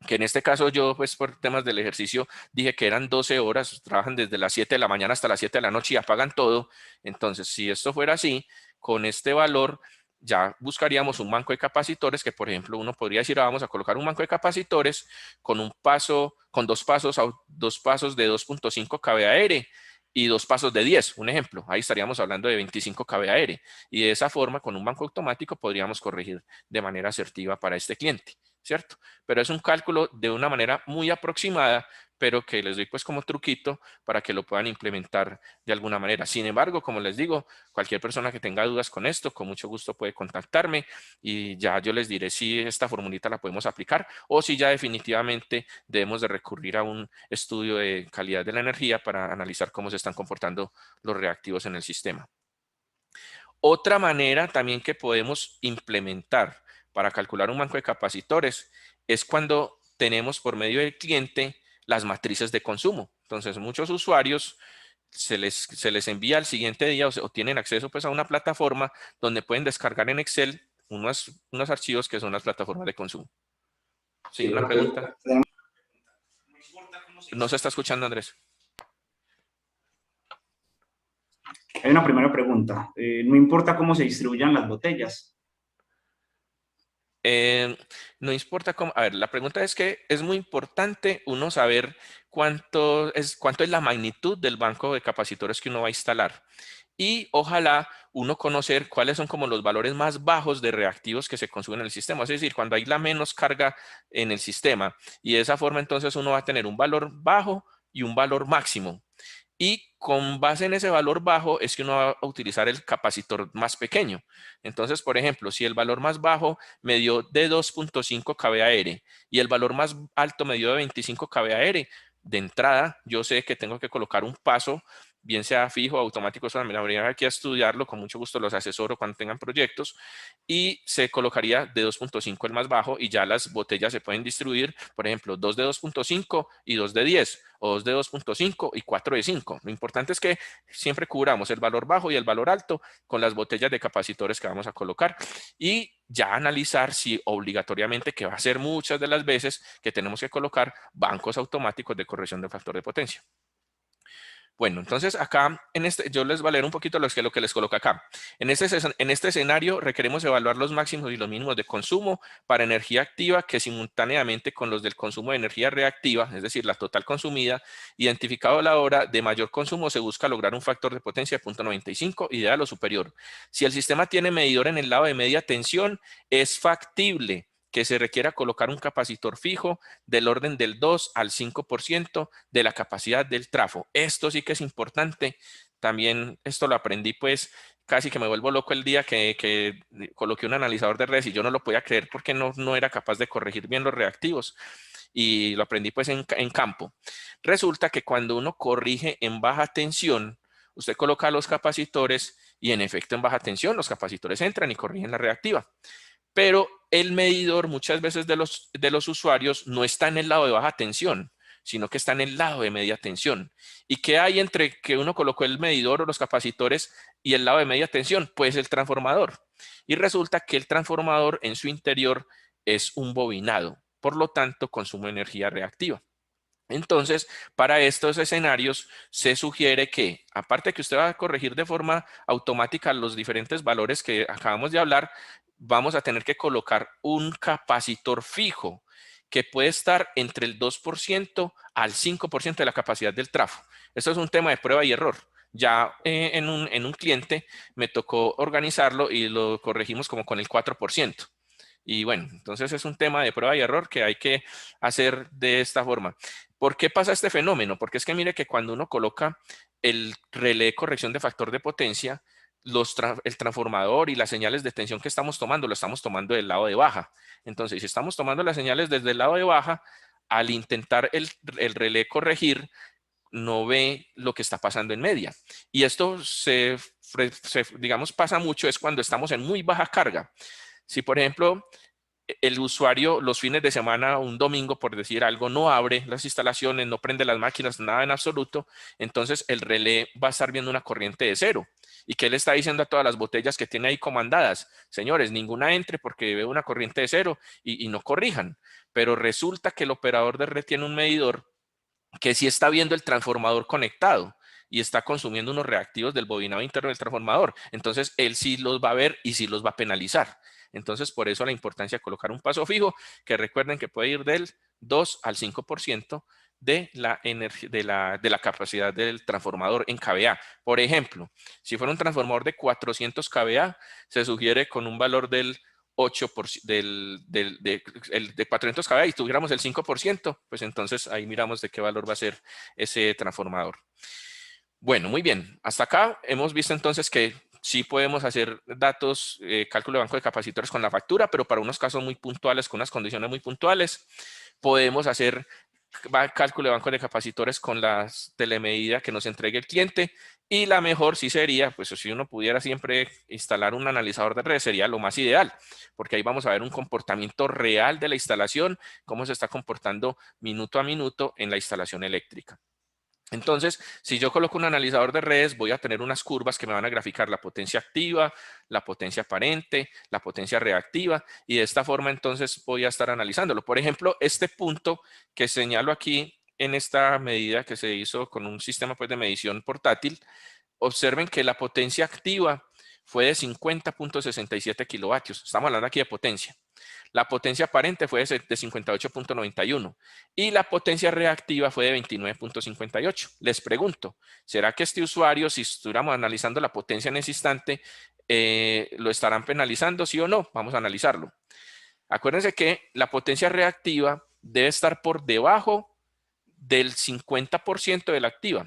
que en este caso yo, pues por temas del ejercicio, dije que eran 12 horas, trabajan desde las 7 de la mañana hasta las 7 de la noche y apagan todo. Entonces, si esto fuera así, con este valor ya buscaríamos un banco de capacitores que, por ejemplo, uno podría decir, vamos a colocar un banco de capacitores con dos pasos de 2.5 kVA y 2 pasos de 10, un ejemplo. Ahí estaríamos hablando de 25 kVA. Y de esa forma, con un banco automático, podríamos corregir de manera asertiva para este cliente, ¿cierto? Pero es un cálculo de una manera muy aproximada, pero que les doy pues como truquito para que lo puedan implementar de alguna manera. Sin embargo, como les digo, cualquier persona que tenga dudas con esto, con mucho gusto puede contactarme y ya yo les diré si esta formulita la podemos aplicar o si ya definitivamente debemos de recurrir a un estudio de calidad de la energía para analizar cómo se están comportando los reactivos en el sistema. Otra manera también que podemos implementar para calcular un banco de capacitores es cuando tenemos por medio del cliente las matrices de consumo. Entonces, muchos usuarios se les envía al siguiente día o tienen acceso pues a una plataforma donde pueden descargar en Excel unos archivos que son las plataformas de consumo. Sí, una pregunta. No se está escuchando, Andrés. Hay una primera pregunta. No importa cómo se distribuyan las botellas. No importa cómo. A ver, la pregunta es que es muy importante uno saber cuánto es la magnitud del banco de capacitores que uno va a instalar. Y ojalá uno conocer cuáles son como los valores más bajos de reactivos que se consumen en el sistema. Es decir, cuando hay la menos carga en el sistema. Y de esa forma entonces uno va a tener un valor bajo y un valor máximo. Y con base en ese valor bajo es que uno va a utilizar el capacitor más pequeño. Entonces, por ejemplo, si el valor más bajo me dio de 2.5 kVA y el valor más alto me dio de 25 kVA, de entrada yo sé que tengo que colocar un paso, bien sea fijo o automático, eso me habría aquí a estudiarlo, con mucho gusto los asesoro cuando tengan proyectos, y se colocaría de 2.5 el más bajo y ya las botellas se pueden distribuir, por ejemplo, 2 de 2.5 y 2 de 10, o 2 de 2.5 y 4 de 5. Lo importante es que siempre cubramos el valor bajo y el valor alto con las botellas de capacitores que vamos a colocar y ya analizar si obligatoriamente, que va a ser muchas de las veces, que tenemos que colocar bancos automáticos de corrección del factor de potencia. Bueno, entonces acá, yo les voy a leer un poquito lo que les coloca acá. En este escenario requeremos evaluar los máximos y los mínimos de consumo para energía activa que simultáneamente con los del consumo de energía reactiva, es decir, la total consumida, identificado a la hora de mayor consumo, se busca lograr un factor de potencia de 0.95, ideal o superior. Si el sistema tiene medidor en el lado de media tensión, es factible que se requiera colocar un capacitor fijo del orden del 2 al 5% de la capacidad del trafo. Esto sí que es importante. También esto lo aprendí, pues casi que me vuelvo loco el día que coloqué un analizador de redes y yo no lo podía creer porque no era capaz de corregir bien los reactivos. Y lo aprendí pues en campo. Resulta que cuando uno corrige en baja tensión, usted coloca los capacitores y en efecto en baja tensión los capacitores entran y corrigen la reactiva. Pero el medidor muchas veces de los usuarios no está en el lado de baja tensión, sino que está en el lado de media tensión. ¿Y qué hay entre que uno colocó el medidor o los capacitores y el lado de media tensión? Pues el transformador. Y resulta que el transformador en su interior es un bobinado, por lo tanto consume energía reactiva. Entonces, para estos escenarios se sugiere que, aparte que usted va a corregir de forma automática los diferentes valores que acabamos de hablar, vamos a tener que colocar un capacitor fijo que puede estar entre el 2% al 5% de la capacidad del trafo. Esto es un tema de prueba y error. Ya en un cliente me tocó organizarlo y lo corregimos como con el 4%. Y bueno, entonces es un tema de prueba y error que hay que hacer de esta forma. ¿Por qué pasa este fenómeno? Porque es que mire que cuando uno coloca el relé de corrección de factor de potencia, el transformador y las señales de tensión que estamos tomando, lo estamos tomando del lado de baja. Entonces, si estamos tomando las señales desde el lado de baja, al intentar el relé corregir, no ve lo que está pasando en media. Y esto digamos, pasa mucho es cuando estamos en muy baja carga. Si, por ejemplo, el usuario los fines de semana, un domingo, por decir algo, no abre las instalaciones, no prende las máquinas, nada en absoluto, entonces el relé va a estar viendo una corriente de cero. ¿Y qué le está diciendo a todas las botellas que tiene ahí comandadas? Señores, ninguna entre porque veo una corriente de cero y no corrijan. Pero resulta que el operador de red tiene un medidor que sí está viendo el transformador conectado y está consumiendo unos reactivos del bobinado interno del transformador. Entonces, él sí los va a ver y sí los va a penalizar. Entonces, por eso la importancia de colocar un paso fijo, que recuerden que puede ir del 2 al 5% de la energía, de la capacidad del transformador en kVA. Por ejemplo, si fuera un transformador de 400 kVA, se sugiere con un valor del 8% de 400 kVA y tuviéramos el 5%, pues entonces ahí miramos de qué valor va a ser ese transformador. Bueno, muy bien. Hasta acá hemos visto entonces que sí podemos hacer datos, cálculo de banco de capacitores con la factura, pero para unos casos muy puntuales, con unas condiciones muy puntuales, podemos hacer cálculo de banco de capacitores con las telemedida que nos entregue el cliente. Y la mejor sí sería, pues si uno pudiera siempre instalar un analizador de red, sería lo más ideal, porque ahí vamos a ver un comportamiento real de la instalación, cómo se está comportando minuto a minuto en la instalación eléctrica. Entonces, si yo coloco un analizador de redes, voy a tener unas curvas que me van a graficar la potencia activa, la potencia aparente, la potencia reactiva, y de esta forma entonces voy a estar analizándolo. Por ejemplo, este punto que señalo aquí en esta medida que se hizo con un sistema pues, de medición portátil, observen que la potencia activa fue de 50.67 kilovatios. Estamos hablando aquí de potencia. La potencia aparente fue de 58.91 y la potencia reactiva fue de 29.58. Les pregunto, ¿será que este usuario, si estuviéramos analizando la potencia en ese instante, lo estarán penalizando, sí o no? Vamos a analizarlo. Acuérdense que la potencia reactiva debe estar por debajo del 50% de la activa.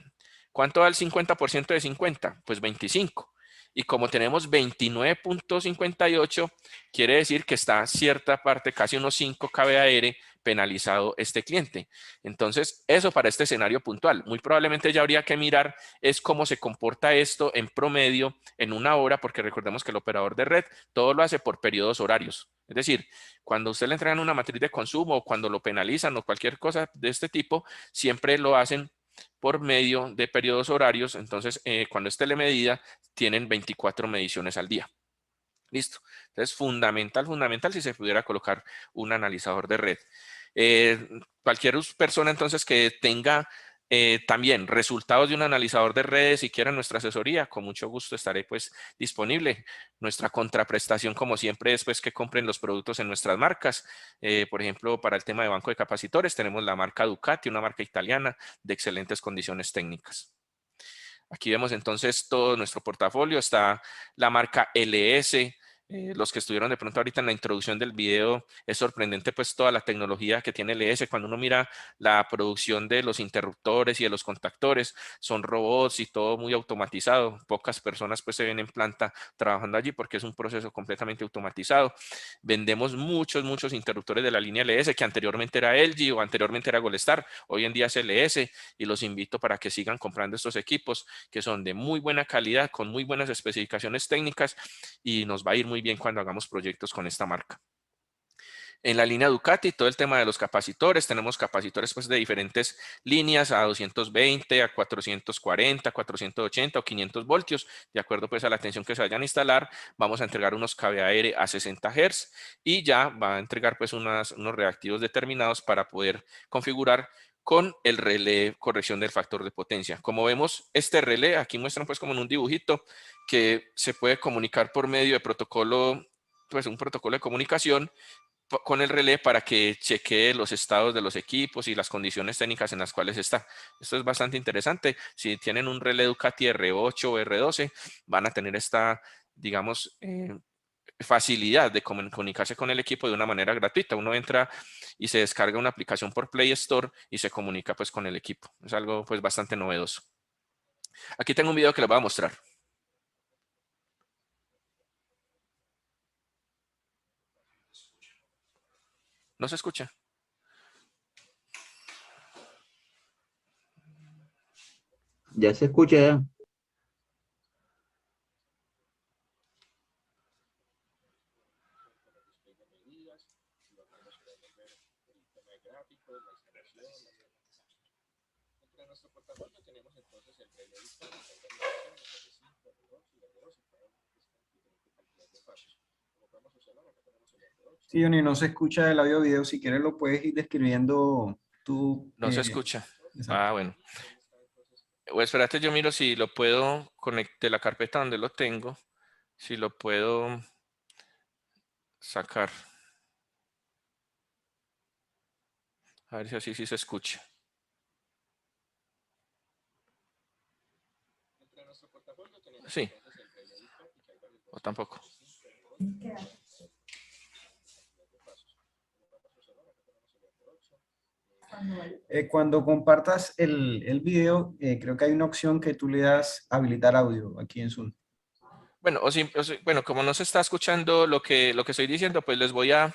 ¿Cuánto da el 50% de 50? Pues 25. Y como tenemos 29.58, quiere decir que está cierta parte, casi unos 5 kVAR, penalizado este cliente. Entonces, eso para este escenario puntual. Muy probablemente ya habría que mirar es cómo se comporta esto en promedio en una hora, porque recordemos que el operador de red todo lo hace por periodos horarios. Es decir, cuando usted le entregan una matriz de consumo o cuando lo penalizan o cualquier cosa de este tipo, siempre lo hacen por medio de periodos horarios. Entonces, cuando es telemedida, tienen 24 mediciones al día. Listo. Entonces, fundamental si se pudiera colocar un analizador de red. Cualquier persona entonces que tenga También resultados de un analizador de redes, si quieren nuestra asesoría, con mucho gusto estaré pues disponible. Nuestra contraprestación, como siempre, es pues que compren los productos en nuestras marcas. Por ejemplo, para el tema de banco de capacitores, tenemos la marca Ducati, una marca italiana de excelentes condiciones técnicas. Aquí vemos entonces todo nuestro portafolio. Está la marca LS. Los que estuvieron de pronto ahorita en la introducción del video, es sorprendente pues toda la tecnología que tiene LS. Cuando uno mira la producción de los interruptores y de los contactores, son robots y todo muy automatizado. Pocas personas pues se ven en planta trabajando allí porque es un proceso completamente automatizado. Vendemos muchos interruptores de la línea LS, que anteriormente era LG o anteriormente era Goldstar, hoy en día es LS, y los invito para que sigan comprando estos equipos que son de muy buena calidad, con muy buenas especificaciones técnicas, y nos va a ir muy bien cuando hagamos proyectos con esta marca. En la línea Ducati, todo el tema de los capacitores, tenemos capacitores pues de diferentes líneas, a 220, a 440, 480 o 500 voltios, de acuerdo pues a la tensión que se vayan a instalar. Vamos a entregar unos KVAR a 60 Hz y ya va a entregar pues unos reactivos determinados para poder configurar con el relé corrección del factor de potencia. Como vemos, este relé, aquí muestran pues como en un dibujito, que se puede comunicar por medio de protocolo, pues un protocolo de comunicación con el relé para que chequee los estados de los equipos y las condiciones técnicas en las cuales está. Esto es bastante interesante. Si tienen un relé Ducati R8 o R12, van a tener esta, digamos, facilidad de comunicarse con el equipo de una manera gratuita. Uno entra y se descarga una aplicación por Play Store y se comunica pues con el equipo. Es algo pues bastante novedoso. Aquí tengo un video que les voy a mostrar. ¿No se escucha? Ya se escucha ya. Sí, Johnny, no se escucha el audio video. Si quieres lo puedes ir describiendo tú. No se escucha. Exacto. Ah, bueno. O espérate, yo miro si lo puedo conectar la carpeta donde lo tengo. Si lo puedo sacar. A ver si así sí se escucha. Sí. O tampoco. Cuando compartas el video, creo que hay una opción que tú le das habilitar audio aquí en Zoom. Bueno, bueno, como no se está escuchando lo que estoy diciendo, pues les voy a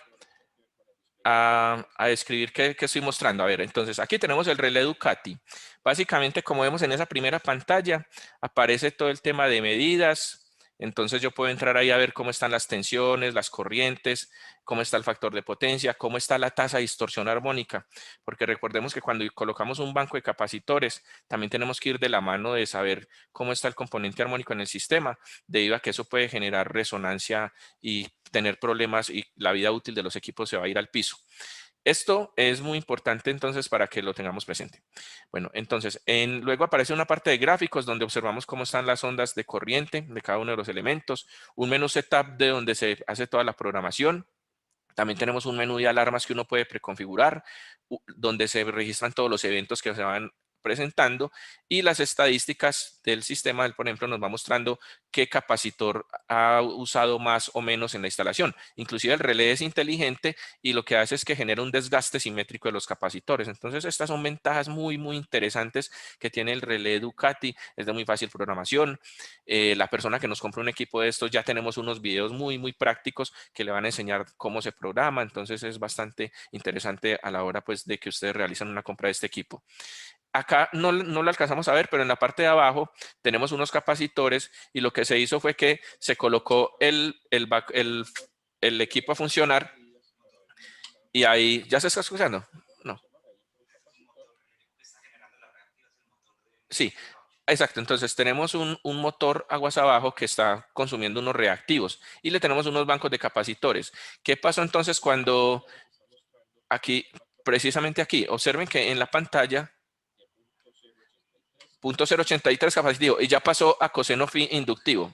describir qué estoy mostrando. A ver, entonces aquí tenemos el relé Ducati. Básicamente, como vemos en esa primera pantalla, aparece todo el tema de medidas. Entonces yo puedo entrar ahí a ver cómo están las tensiones, las corrientes, cómo está el factor de potencia, cómo está la tasa de distorsión armónica. Porque recordemos que cuando colocamos un banco de capacitores, también tenemos que ir de la mano de saber cómo está el componente armónico en el sistema, debido a que eso puede generar resonancia y tener problemas, y la vida útil de los equipos se va a ir al piso. Esto es muy importante entonces para que lo tengamos presente. Bueno, entonces luego aparece una parte de gráficos donde observamos cómo están las ondas de corriente de cada uno de los elementos, un menú setup de donde se hace toda la programación. También tenemos un menú de alarmas que uno puede preconfigurar, donde se registran todos los eventos que se van presentando, y las estadísticas del sistema, por ejemplo, nos va mostrando qué capacitor ha usado más o menos en la instalación. Inclusive el relé es inteligente y lo que hace es que genera un desgaste simétrico de los capacitores. Entonces estas son ventajas muy interesantes que tiene el relé Ducati. Es de muy fácil programación. La persona que nos compra un equipo de estos, ya tenemos unos videos muy prácticos que le van a enseñar cómo se programa. Entonces es bastante interesante a la hora pues de que ustedes realizan una compra de este equipo. Acá no lo alcanzamos a ver, pero en la parte de abajo tenemos unos capacitores, y lo que se hizo fue que se colocó el equipo a funcionar, y ahí, ¿ya se está escuchando? No. Sí, exacto. Entonces tenemos un motor aguas abajo que está consumiendo unos reactivos y le tenemos unos bancos de capacitores. ¿Qué pasó entonces cuando aquí, precisamente aquí, observen que en la pantalla punto 083 capacitivo y ya pasó a coseno phi inductivo.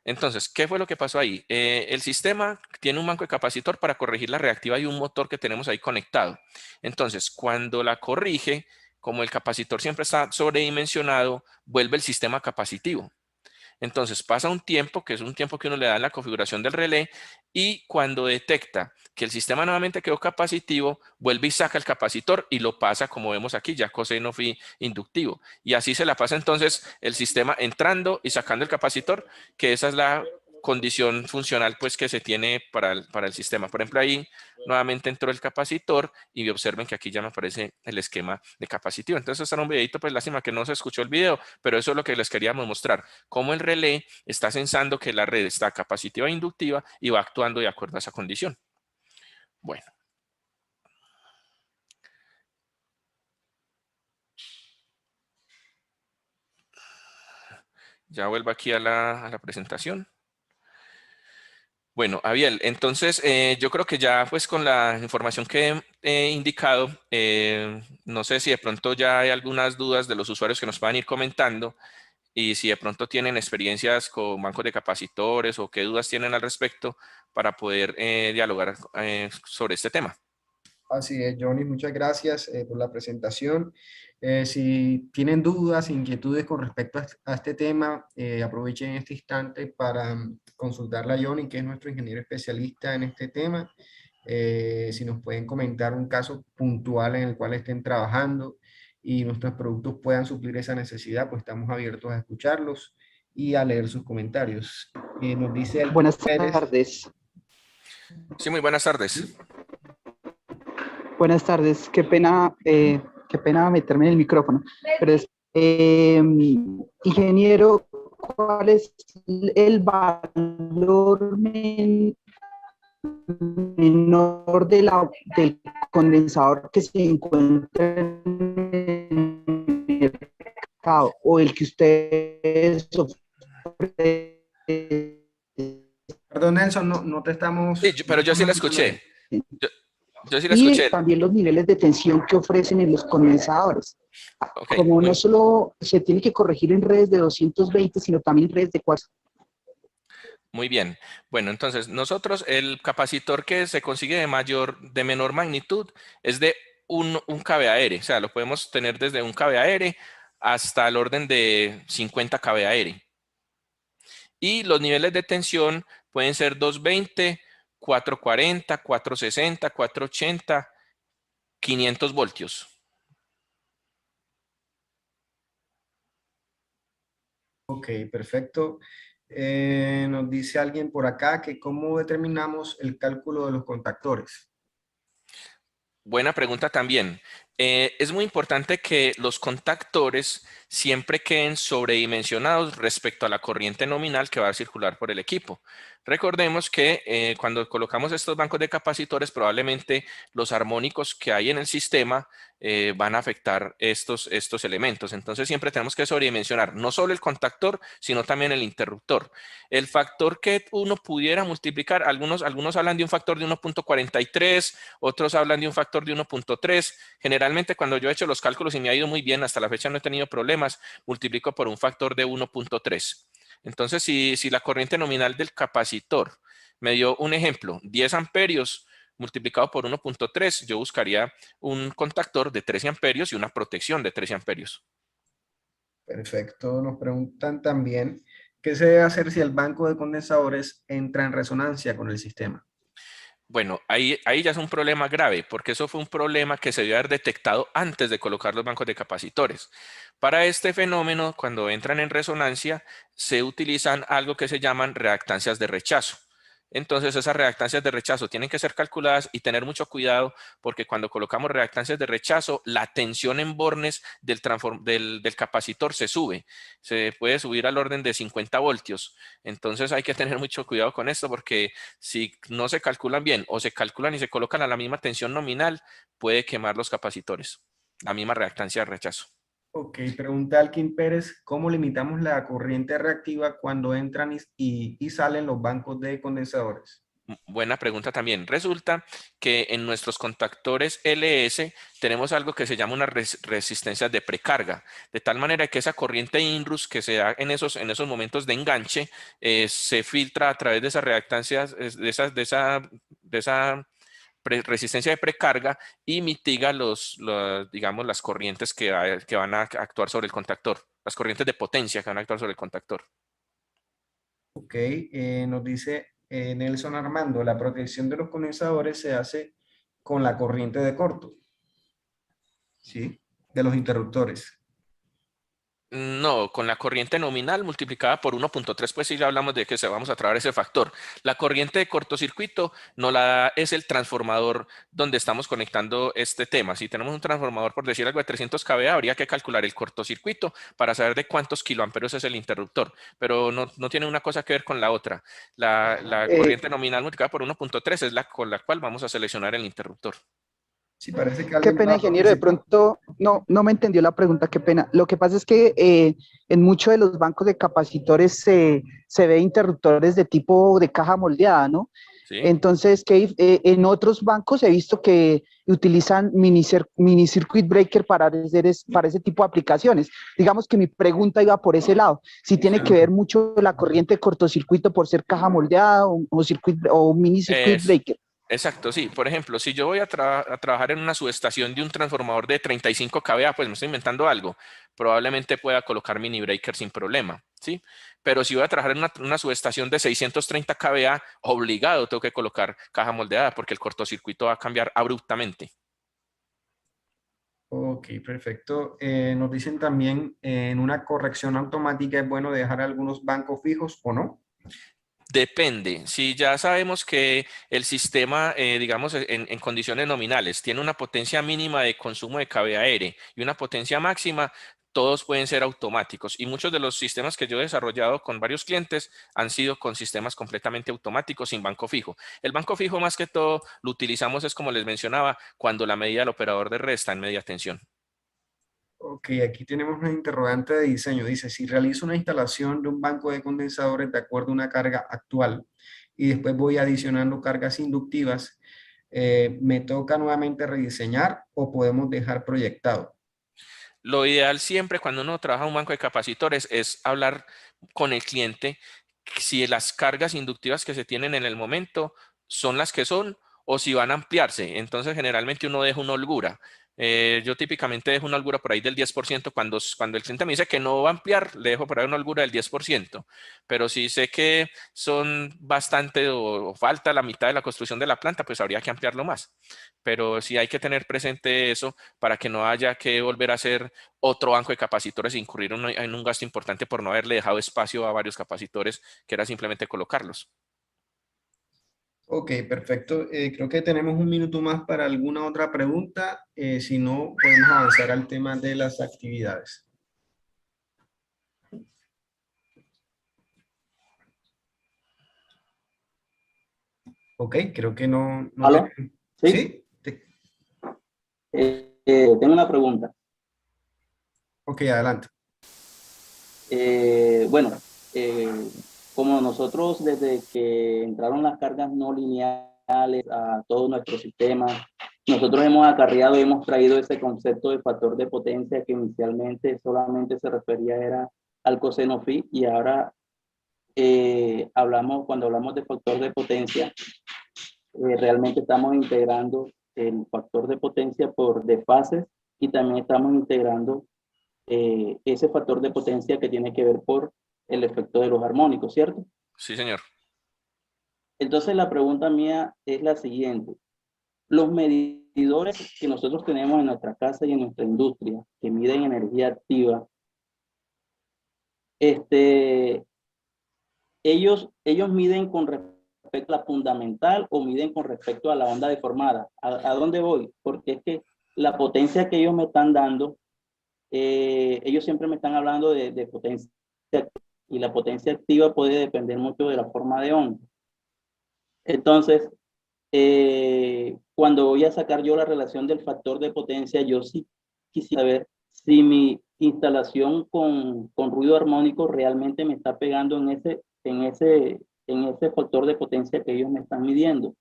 Entonces, ¿qué fue lo que pasó ahí? El sistema tiene un banco de capacitor para corregir la reactiva y un motor que tenemos ahí conectado. Entonces, cuando la corrige, como el capacitor siempre está sobredimensionado, vuelve el sistema capacitivo. Entonces pasa un tiempo, que es un tiempo que uno le da en la configuración del relé, y cuando detecta que el sistema nuevamente quedó capacitivo, vuelve y saca el capacitor y lo pasa, como vemos aquí, ya coseno phi inductivo. Y así se la pasa entonces el sistema entrando y sacando el capacitor, que esa es la condición funcional pues que se tiene para el sistema. Por ejemplo, ahí nuevamente entró el capacitor y observen que aquí ya me aparece el esquema de capacitivo. Entonces, este era un videito, pues lástima que no se escuchó el video, pero eso es lo que les queríamos mostrar. Cómo el relé está sensando que la red está capacitiva e inductiva y va actuando de acuerdo a esa condición. Bueno. Ya vuelvo aquí a la presentación. Bueno, Abiel, entonces yo creo que ya pues con la información que he indicado, no sé si de pronto ya hay algunas dudas de los usuarios que nos puedan ir comentando y si de pronto tienen experiencias con bancos de capacitores o qué dudas tienen al respecto para poder dialogar sobre este tema. Así es, Johnny, muchas gracias por la presentación. Si tienen dudas, inquietudes con respecto a este tema, aprovechen este instante para consultarle a Johnny, que es nuestro ingeniero especialista en este tema. Si nos pueden comentar un caso puntual en el cual estén trabajando y nuestros productos puedan suplir esa necesidad, pues estamos abiertos a escucharlos y a leer sus comentarios. Nos dice el Buenas Pérez. tardes. Sí, muy buenas tardes. Buenas tardes. Qué pena meterme en el micrófono. Pero ingeniero, ¿cuál es el valor menor del condensador que se encuentra en el mercado o el que ustedes ofrecen? Perdón, Nelson, no te estamos... Sí, pero yo sí la escuché. Yo sí la Y escuché. también los niveles de tensión que ofrecen en los condensadores. Okay, Como no solo se tiene que corregir en redes de 220, sino también en redes de 4. Muy bien. Bueno, entonces nosotros el capacitor que se consigue de menor magnitud es de un kVA. O sea, lo podemos tener desde un kVA hasta el orden de 50 kVA. Y los niveles de tensión pueden ser 220, 440, 460, 480, 500 voltios. Ok, perfecto. Nos dice alguien por acá que cómo determinamos el cálculo de los contactores. Buena pregunta también. Es muy importante que los contactores siempre queden sobredimensionados respecto a la corriente nominal que va a circular por el equipo. Recordemos que cuando colocamos estos bancos de capacitores, probablemente los armónicos que hay en el sistema van a afectar estos elementos. Entonces siempre tenemos que sobredimensionar no solo el contactor, sino también el interruptor. El factor que uno pudiera multiplicar, algunos hablan de un factor de 1.43, otros hablan de un factor de 1.3. Generalmente cuando yo he hecho los cálculos y me ha ido muy bien, hasta la fecha no he tenido problemas, multiplico por un factor de 1.3. Entonces, si la corriente nominal del capacitor me dio un ejemplo, 10 amperios multiplicado por 1.3, yo buscaría un contactor de 13 amperios y una protección de 13 amperios. Perfecto. Nos preguntan también qué se debe hacer si el banco de condensadores entra en resonancia con el sistema. Bueno, ahí ya es un problema grave, porque eso fue un problema que se debió haber detectado antes de colocar los bancos de capacitores. Para este fenómeno, cuando entran en resonancia, se utilizan algo que se llaman reactancias de rechazo. Entonces, esas reactancias de rechazo tienen que ser calculadas y tener mucho cuidado porque cuando colocamos reactancias de rechazo, la tensión en bornes del capacitor se sube. Se puede subir al orden de 50 voltios. Entonces, hay que tener mucho cuidado con esto porque si no se calculan bien o se calculan y se colocan a la misma tensión nominal, puede quemar los capacitores. La misma reactancia de rechazo. Ok, pregunta Alkin Pérez, ¿cómo limitamos la corriente reactiva cuando entran y salen los bancos de condensadores? Buena pregunta también. Resulta que en nuestros contactores LS tenemos algo que se llama una resistencia de precarga, de tal manera que esa corriente inrus que se da en esos momentos de enganche se filtra a través de esas reactancias, de esa resistencia de precarga y mitiga digamos, las corrientes que van a actuar sobre el contactor, las corrientes de potencia que van a actuar sobre el contactor. Ok, nos dice Nelson Armando, la protección de los condensadores se hace con la corriente de corto, ¿sí? De los interruptores. No, con la corriente nominal multiplicada por 1.3, pues sí ya hablamos de que vamos a trabajar ese factor. La corriente de cortocircuito no la da, es el transformador donde estamos conectando este tema. Si tenemos un transformador, por decir algo, de 300 kVA, habría que calcular el cortocircuito para saber de cuántos kiloamperios es el interruptor, pero no tiene una cosa que ver con la otra. La corriente nominal multiplicada por 1.3 es la con la cual vamos a seleccionar el interruptor. Sí, parece que Qué alguien pena, va a ingeniero, de participar. pronto no me entendió la pregunta, qué pena. Lo que pasa es que en muchos de los bancos de capacitores se ve interruptores de tipo de caja moldeada, ¿no? ¿Sí? Entonces, en otros bancos he visto que utilizan mini circuit breaker para ese tipo de aplicaciones. Digamos que mi pregunta iba por ese lado. Si tiene que ver Excelente. mucho la corriente de cortocircuito por ser caja moldeada o mini circuit Es, breaker. exacto, sí. Por ejemplo, si yo voy a trabajar en una subestación de un transformador de 35 kVA, pues me estoy inventando algo. Probablemente pueda colocar mini breaker sin problema, ¿sí? Pero si voy a trabajar en una subestación de 630 kVA, obligado tengo que colocar caja moldeada porque el cortocircuito va a cambiar abruptamente. Ok, perfecto. Nos dicen también, en una corrección automática es bueno dejar algunos bancos fijos o no. Depende. Si ya sabemos que el sistema, digamos, en condiciones nominales, tiene una potencia mínima de consumo de kVA-R y una potencia máxima, todos pueden ser automáticos. Y muchos de los sistemas que yo he desarrollado con varios clientes han sido con sistemas completamente automáticos sin banco fijo. El banco fijo, más que todo, lo utilizamos, es como les mencionaba, cuando la medida del operador de red está en media tensión. Ok, aquí tenemos una interrogante de diseño. Dice, si realizo una instalación de un banco de condensadores de acuerdo a una carga actual y después voy adicionando cargas inductivas, ¿me toca nuevamente rediseñar o podemos dejar proyectado? Lo ideal siempre cuando uno trabaja en un banco de capacitores es hablar con el cliente si las cargas inductivas que se tienen en el momento son las que son o si van a ampliarse. Entonces generalmente uno deja una holgura. Yo típicamente dejo una holgura por ahí del 10%. Cuando el cliente me dice que no va a ampliar, le dejo por ahí una holgura del 10%. Pero si sé que son bastante o falta la mitad de la construcción de la planta, pues habría que ampliarlo más. Pero sí hay que tener presente eso para que no haya que volver a hacer otro banco de capacitores e incurrir en un gasto importante por no haberle dejado espacio a varios capacitores, que era simplemente colocarlos. Ok, perfecto. Creo que tenemos un minuto más para alguna otra pregunta. Si no, podemos avanzar al tema de las actividades. Ok, creo que no ¿Aló? tenemos. Sí, ¿Sí? tengo una pregunta. Ok, adelante. Bueno, eh, como nosotros desde que entraron las cargas no lineales a todo nuestro sistema, nosotros hemos acarreado y hemos traído ese concepto de factor de potencia que inicialmente solamente se refería era al coseno phi y ahora cuando hablamos de factor de potencia, realmente estamos integrando el factor de potencia por desfases y también estamos integrando ese factor de potencia que tiene que ver por el efecto de los armónicos, ¿cierto? Sí, señor. Entonces la pregunta mía es la siguiente. Los medidores que nosotros tenemos en nuestra casa y en nuestra industria, que miden energía activa, ellos miden con respecto a la fundamental o miden con respecto a la onda deformada. ¿A dónde voy? Porque es que la potencia que ellos me están dando, ellos siempre me están hablando de potencia y la potencia activa puede depender mucho de la forma de onda. Entonces, cuando voy a sacar yo la relación del factor de potencia, yo sí quisiera ver si mi instalación con ruido armónico realmente me está pegando en ese en ese factor de potencia que ellos me están midiendo.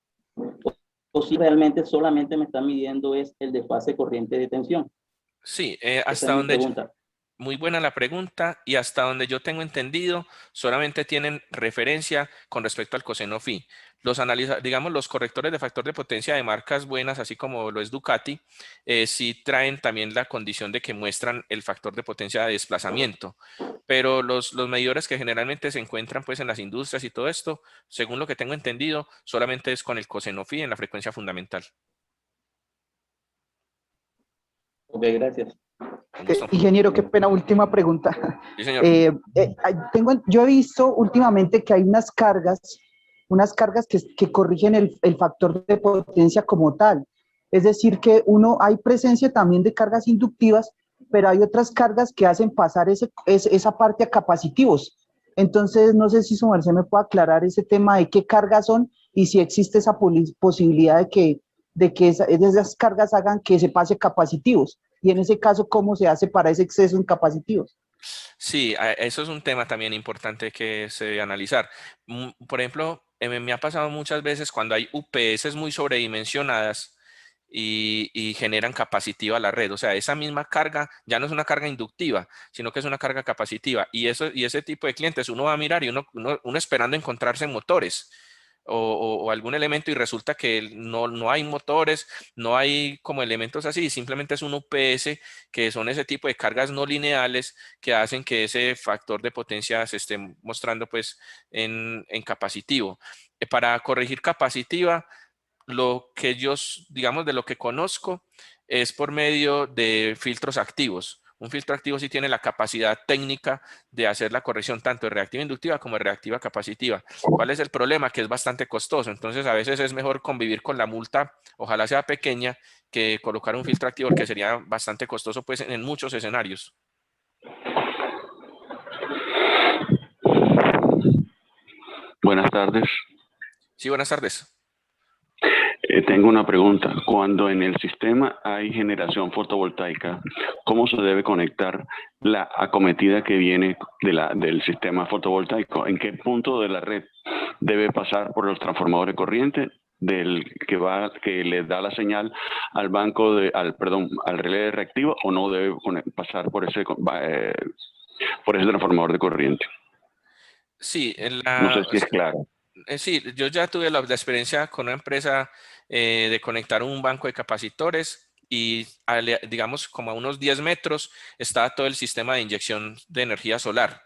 O si realmente solamente me están midiendo es el desfase corriente de tensión. Sí, Esa hasta es mi donde pregunta. muy buena la pregunta, y hasta donde yo tengo entendido, solamente tienen referencia con respecto al coseno phi. Digamos, los correctores de factor de potencia de marcas buenas, así como lo es Ducati, sí traen también la condición de que muestran el factor de potencia de desplazamiento. Pero los medidores que generalmente se encuentran pues en las industrias y todo esto, según lo que tengo entendido, solamente es con el coseno phi en la frecuencia fundamental. Ok, gracias. Con gusto. Ingeniero, qué pena, última pregunta. Sí, señor. Yo he visto últimamente que hay unas cargas que corrigen el factor de potencia como tal. Es decir, que hay presencia también de cargas inductivas, pero hay otras cargas que hacen pasar esa parte a capacitivos. Entonces, no sé si su merced me puede aclarar ese tema de qué cargas son y si existe esa posibilidad de que esas cargas hagan que se pase capacitivos. Y en ese caso, ¿cómo se hace para ese exceso en capacitivos? Sí, eso es un tema también importante que se debe analizar. Por ejemplo, me ha pasado muchas veces cuando hay UPS muy sobredimensionadas y generan capacitiva a la red. O sea, esa misma carga ya no es una carga inductiva, sino que es una carga capacitiva. Y ese tipo de clientes uno va a mirar y uno esperando encontrarse motores o algún elemento y resulta que no hay motores, no hay como elementos así, simplemente es un UPS, que son ese tipo de cargas no lineales que hacen que ese factor de potencia se esté mostrando pues en capacitivo. Para corregir capacitiva, lo que yo, digamos, de lo que conozco es por medio de filtros activos. Un filtro activo sí tiene la capacidad técnica de hacer la corrección tanto de reactiva inductiva como de reactiva capacitiva. ¿Cuál es el problema? Que es bastante costoso. Entonces, a veces es mejor convivir con la multa, ojalá sea pequeña, que colocar un filtro activo, que sería bastante costoso pues, en muchos escenarios. Buenas tardes. Sí, buenas tardes. Tengo una pregunta. Cuando en el sistema hay generación fotovoltaica, ¿cómo se debe conectar la acometida que viene del sistema fotovoltaico? ¿En qué punto de la red debe pasar por los transformadores de corriente que le da la señal al al relé reactivo, o no debe pasar por ese transformador de corriente? Sí, No sé si es claro. Sí, yo ya tuve la experiencia con una empresa de conectar un banco de capacitores y digamos como a unos 10 metros está todo el sistema de inyección de energía solar.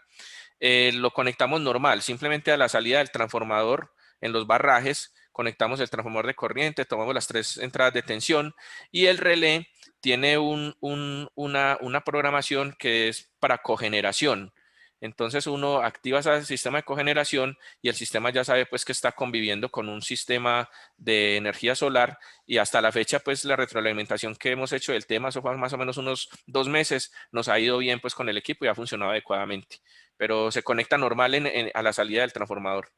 Lo conectamos normal, simplemente a la salida del transformador en los barrajes, conectamos el transformador de corriente, tomamos las 3 entradas de tensión y el relé tiene una programación que es para cogeneración. Entonces uno activa ese sistema de cogeneración y el sistema ya sabe pues que está conviviendo con un sistema de energía solar, y hasta la fecha pues la retroalimentación que hemos hecho del tema, eso fue más o menos unos 2 meses, nos ha ido bien pues con el equipo y ha funcionado adecuadamente, pero se conecta normal a la salida del transformador.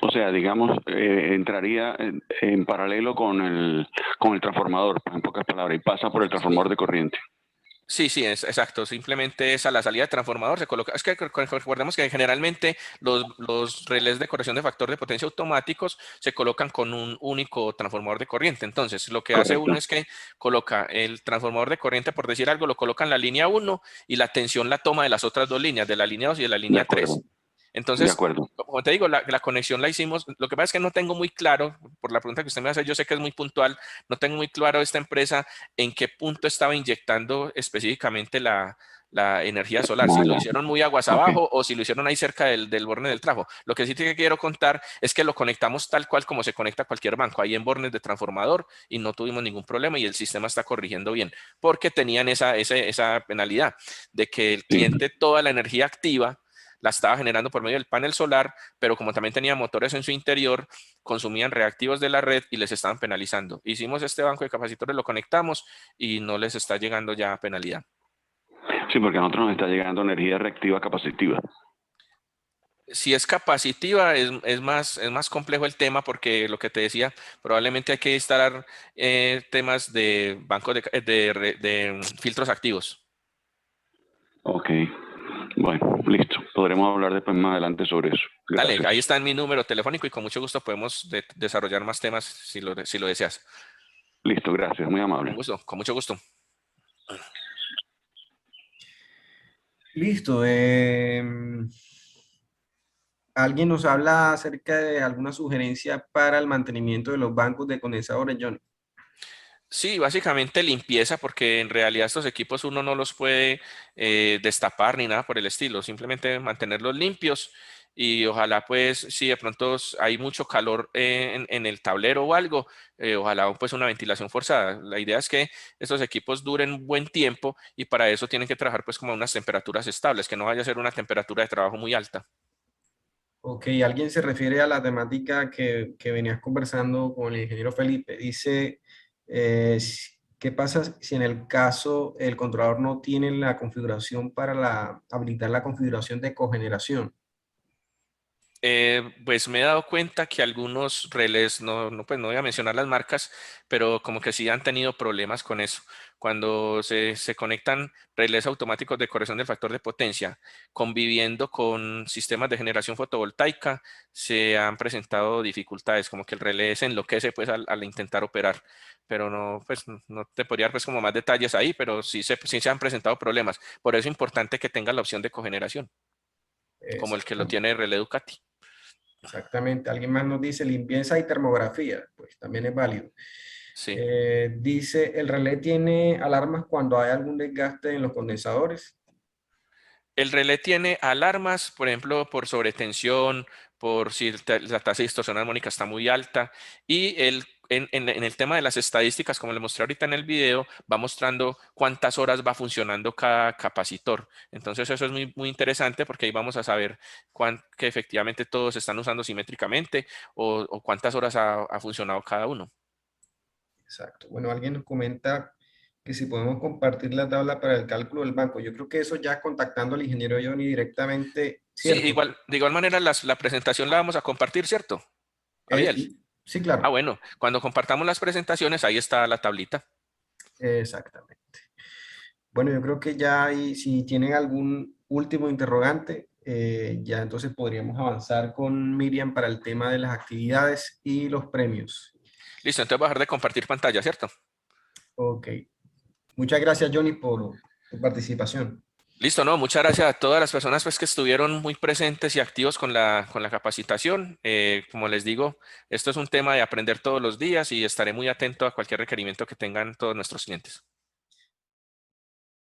O sea, digamos, entraría en paralelo con el transformador, en pocas palabras, y pasa por el transformador de corriente. Sí, exacto. Simplemente es a la salida del transformador se coloca. Es que recordemos que generalmente los relés de corrección de factor de potencia automáticos se colocan con un único transformador de corriente. Entonces, lo que hace uno es que coloca el transformador de corriente, por decir algo, lo coloca en la línea 1 y la tensión la toma de las otras 2 líneas, de la línea 2 y de la línea 3. Entonces, de acuerdo. Como te digo, la conexión la hicimos. Lo que pasa es que no tengo muy claro, por la pregunta que usted me hace, yo sé que es muy puntual, no tengo muy claro esta empresa en qué punto estaba inyectando específicamente la energía solar, si lo hicieron muy aguas abajo o si lo hicieron ahí cerca del borne del trajo. Lo que sí te quiero contar es que lo conectamos tal cual como se conecta cualquier banco, ahí en bornes de transformador, y no tuvimos ningún problema y el sistema está corrigiendo bien, porque tenían esa penalidad de que el cliente toda la energía activa la estaba generando por medio del panel solar, pero como también tenía motores en su interior, consumían reactivos de la red y les estaban penalizando. Hicimos este banco de capacitores, lo conectamos y no les está llegando ya penalidad. Sí, porque a nosotros nos está llegando energía reactiva capacitiva. Si es capacitiva, es más complejo el tema, porque lo que te decía, probablemente hay que instalar temas de bancos de filtros activos. Ok. Bueno, listo. Podremos hablar después más adelante sobre eso. Gracias. Dale, ahí está mi número telefónico y con mucho gusto podemos desarrollar más temas si lo deseas. Listo, gracias. Muy amable. Con gusto, con mucho gusto. Listo. ¿Alguien nos habla acerca de alguna sugerencia para el mantenimiento de los bancos de condensadores, John? Sí, básicamente limpieza, porque en realidad estos equipos uno no los puede destapar ni nada por el estilo, simplemente mantenerlos limpios y ojalá pues si de pronto hay mucho calor en el tablero o algo, ojalá pues una ventilación forzada. La idea es que estos equipos duren buen tiempo y para eso tienen que trabajar pues como a unas temperaturas estables, que no vaya a ser una temperatura de trabajo muy alta. Ok, alguien se refiere a la temática que venías conversando con el ingeniero Felipe. Dice, ¿qué pasa si en el caso el controlador no tiene la configuración para habilitar la configuración de cogeneración? Pues me he dado cuenta que algunos relés, pues no voy a mencionar las marcas, pero como que sí han tenido problemas con eso. Cuando se conectan relés automáticos de corrección del factor de potencia, conviviendo con sistemas de generación fotovoltaica, se han presentado dificultades, como que el relé se enloquece pues al intentar operar. Pero no, pues no te podría dar pues como más detalles ahí, pero sí se han presentado problemas. Por eso es importante que tenga la opción de cogeneración, como el que lo tiene el relé Ducati. Exactamente. Alguien más nos dice limpieza y termografía. Pues también es válido. Sí. Dice, ¿el relé tiene alarmas cuando hay algún desgaste en los condensadores? El relé tiene alarmas, por ejemplo, por sobretensión, por si la tasa de distorsión armónica está muy alta. Y en el tema de las estadísticas, como le mostré ahorita en el video, va mostrando cuántas horas va funcionando cada capacitor. Entonces eso es muy interesante porque ahí vamos a saber que efectivamente todos están usando simétricamente o cuántas horas ha funcionado cada uno. Exacto. Bueno, alguien nos comenta que si podemos compartir la tabla para el cálculo del banco. Yo creo que eso ya contactando al ingeniero Johnny directamente, Sí, ¿cierto? de igual manera la presentación la vamos a compartir, ¿cierto? Abiel. Sí, claro. Ah, bueno, cuando compartamos las presentaciones, ahí está la tablita. Exactamente. Bueno, yo creo que ya si tienen algún último interrogante, ya entonces podríamos avanzar con Miriam para el tema de las actividades y los premios. Listo, entonces voy a dejar de compartir pantalla, ¿cierto? Ok. Muchas gracias, Johnny, por tu participación. Listo, no, muchas gracias a todas las personas pues, que estuvieron muy presentes y activos con la capacitación. Como les digo, esto es un tema de aprender todos los días y estaré muy atento a cualquier requerimiento que tengan todos nuestros clientes.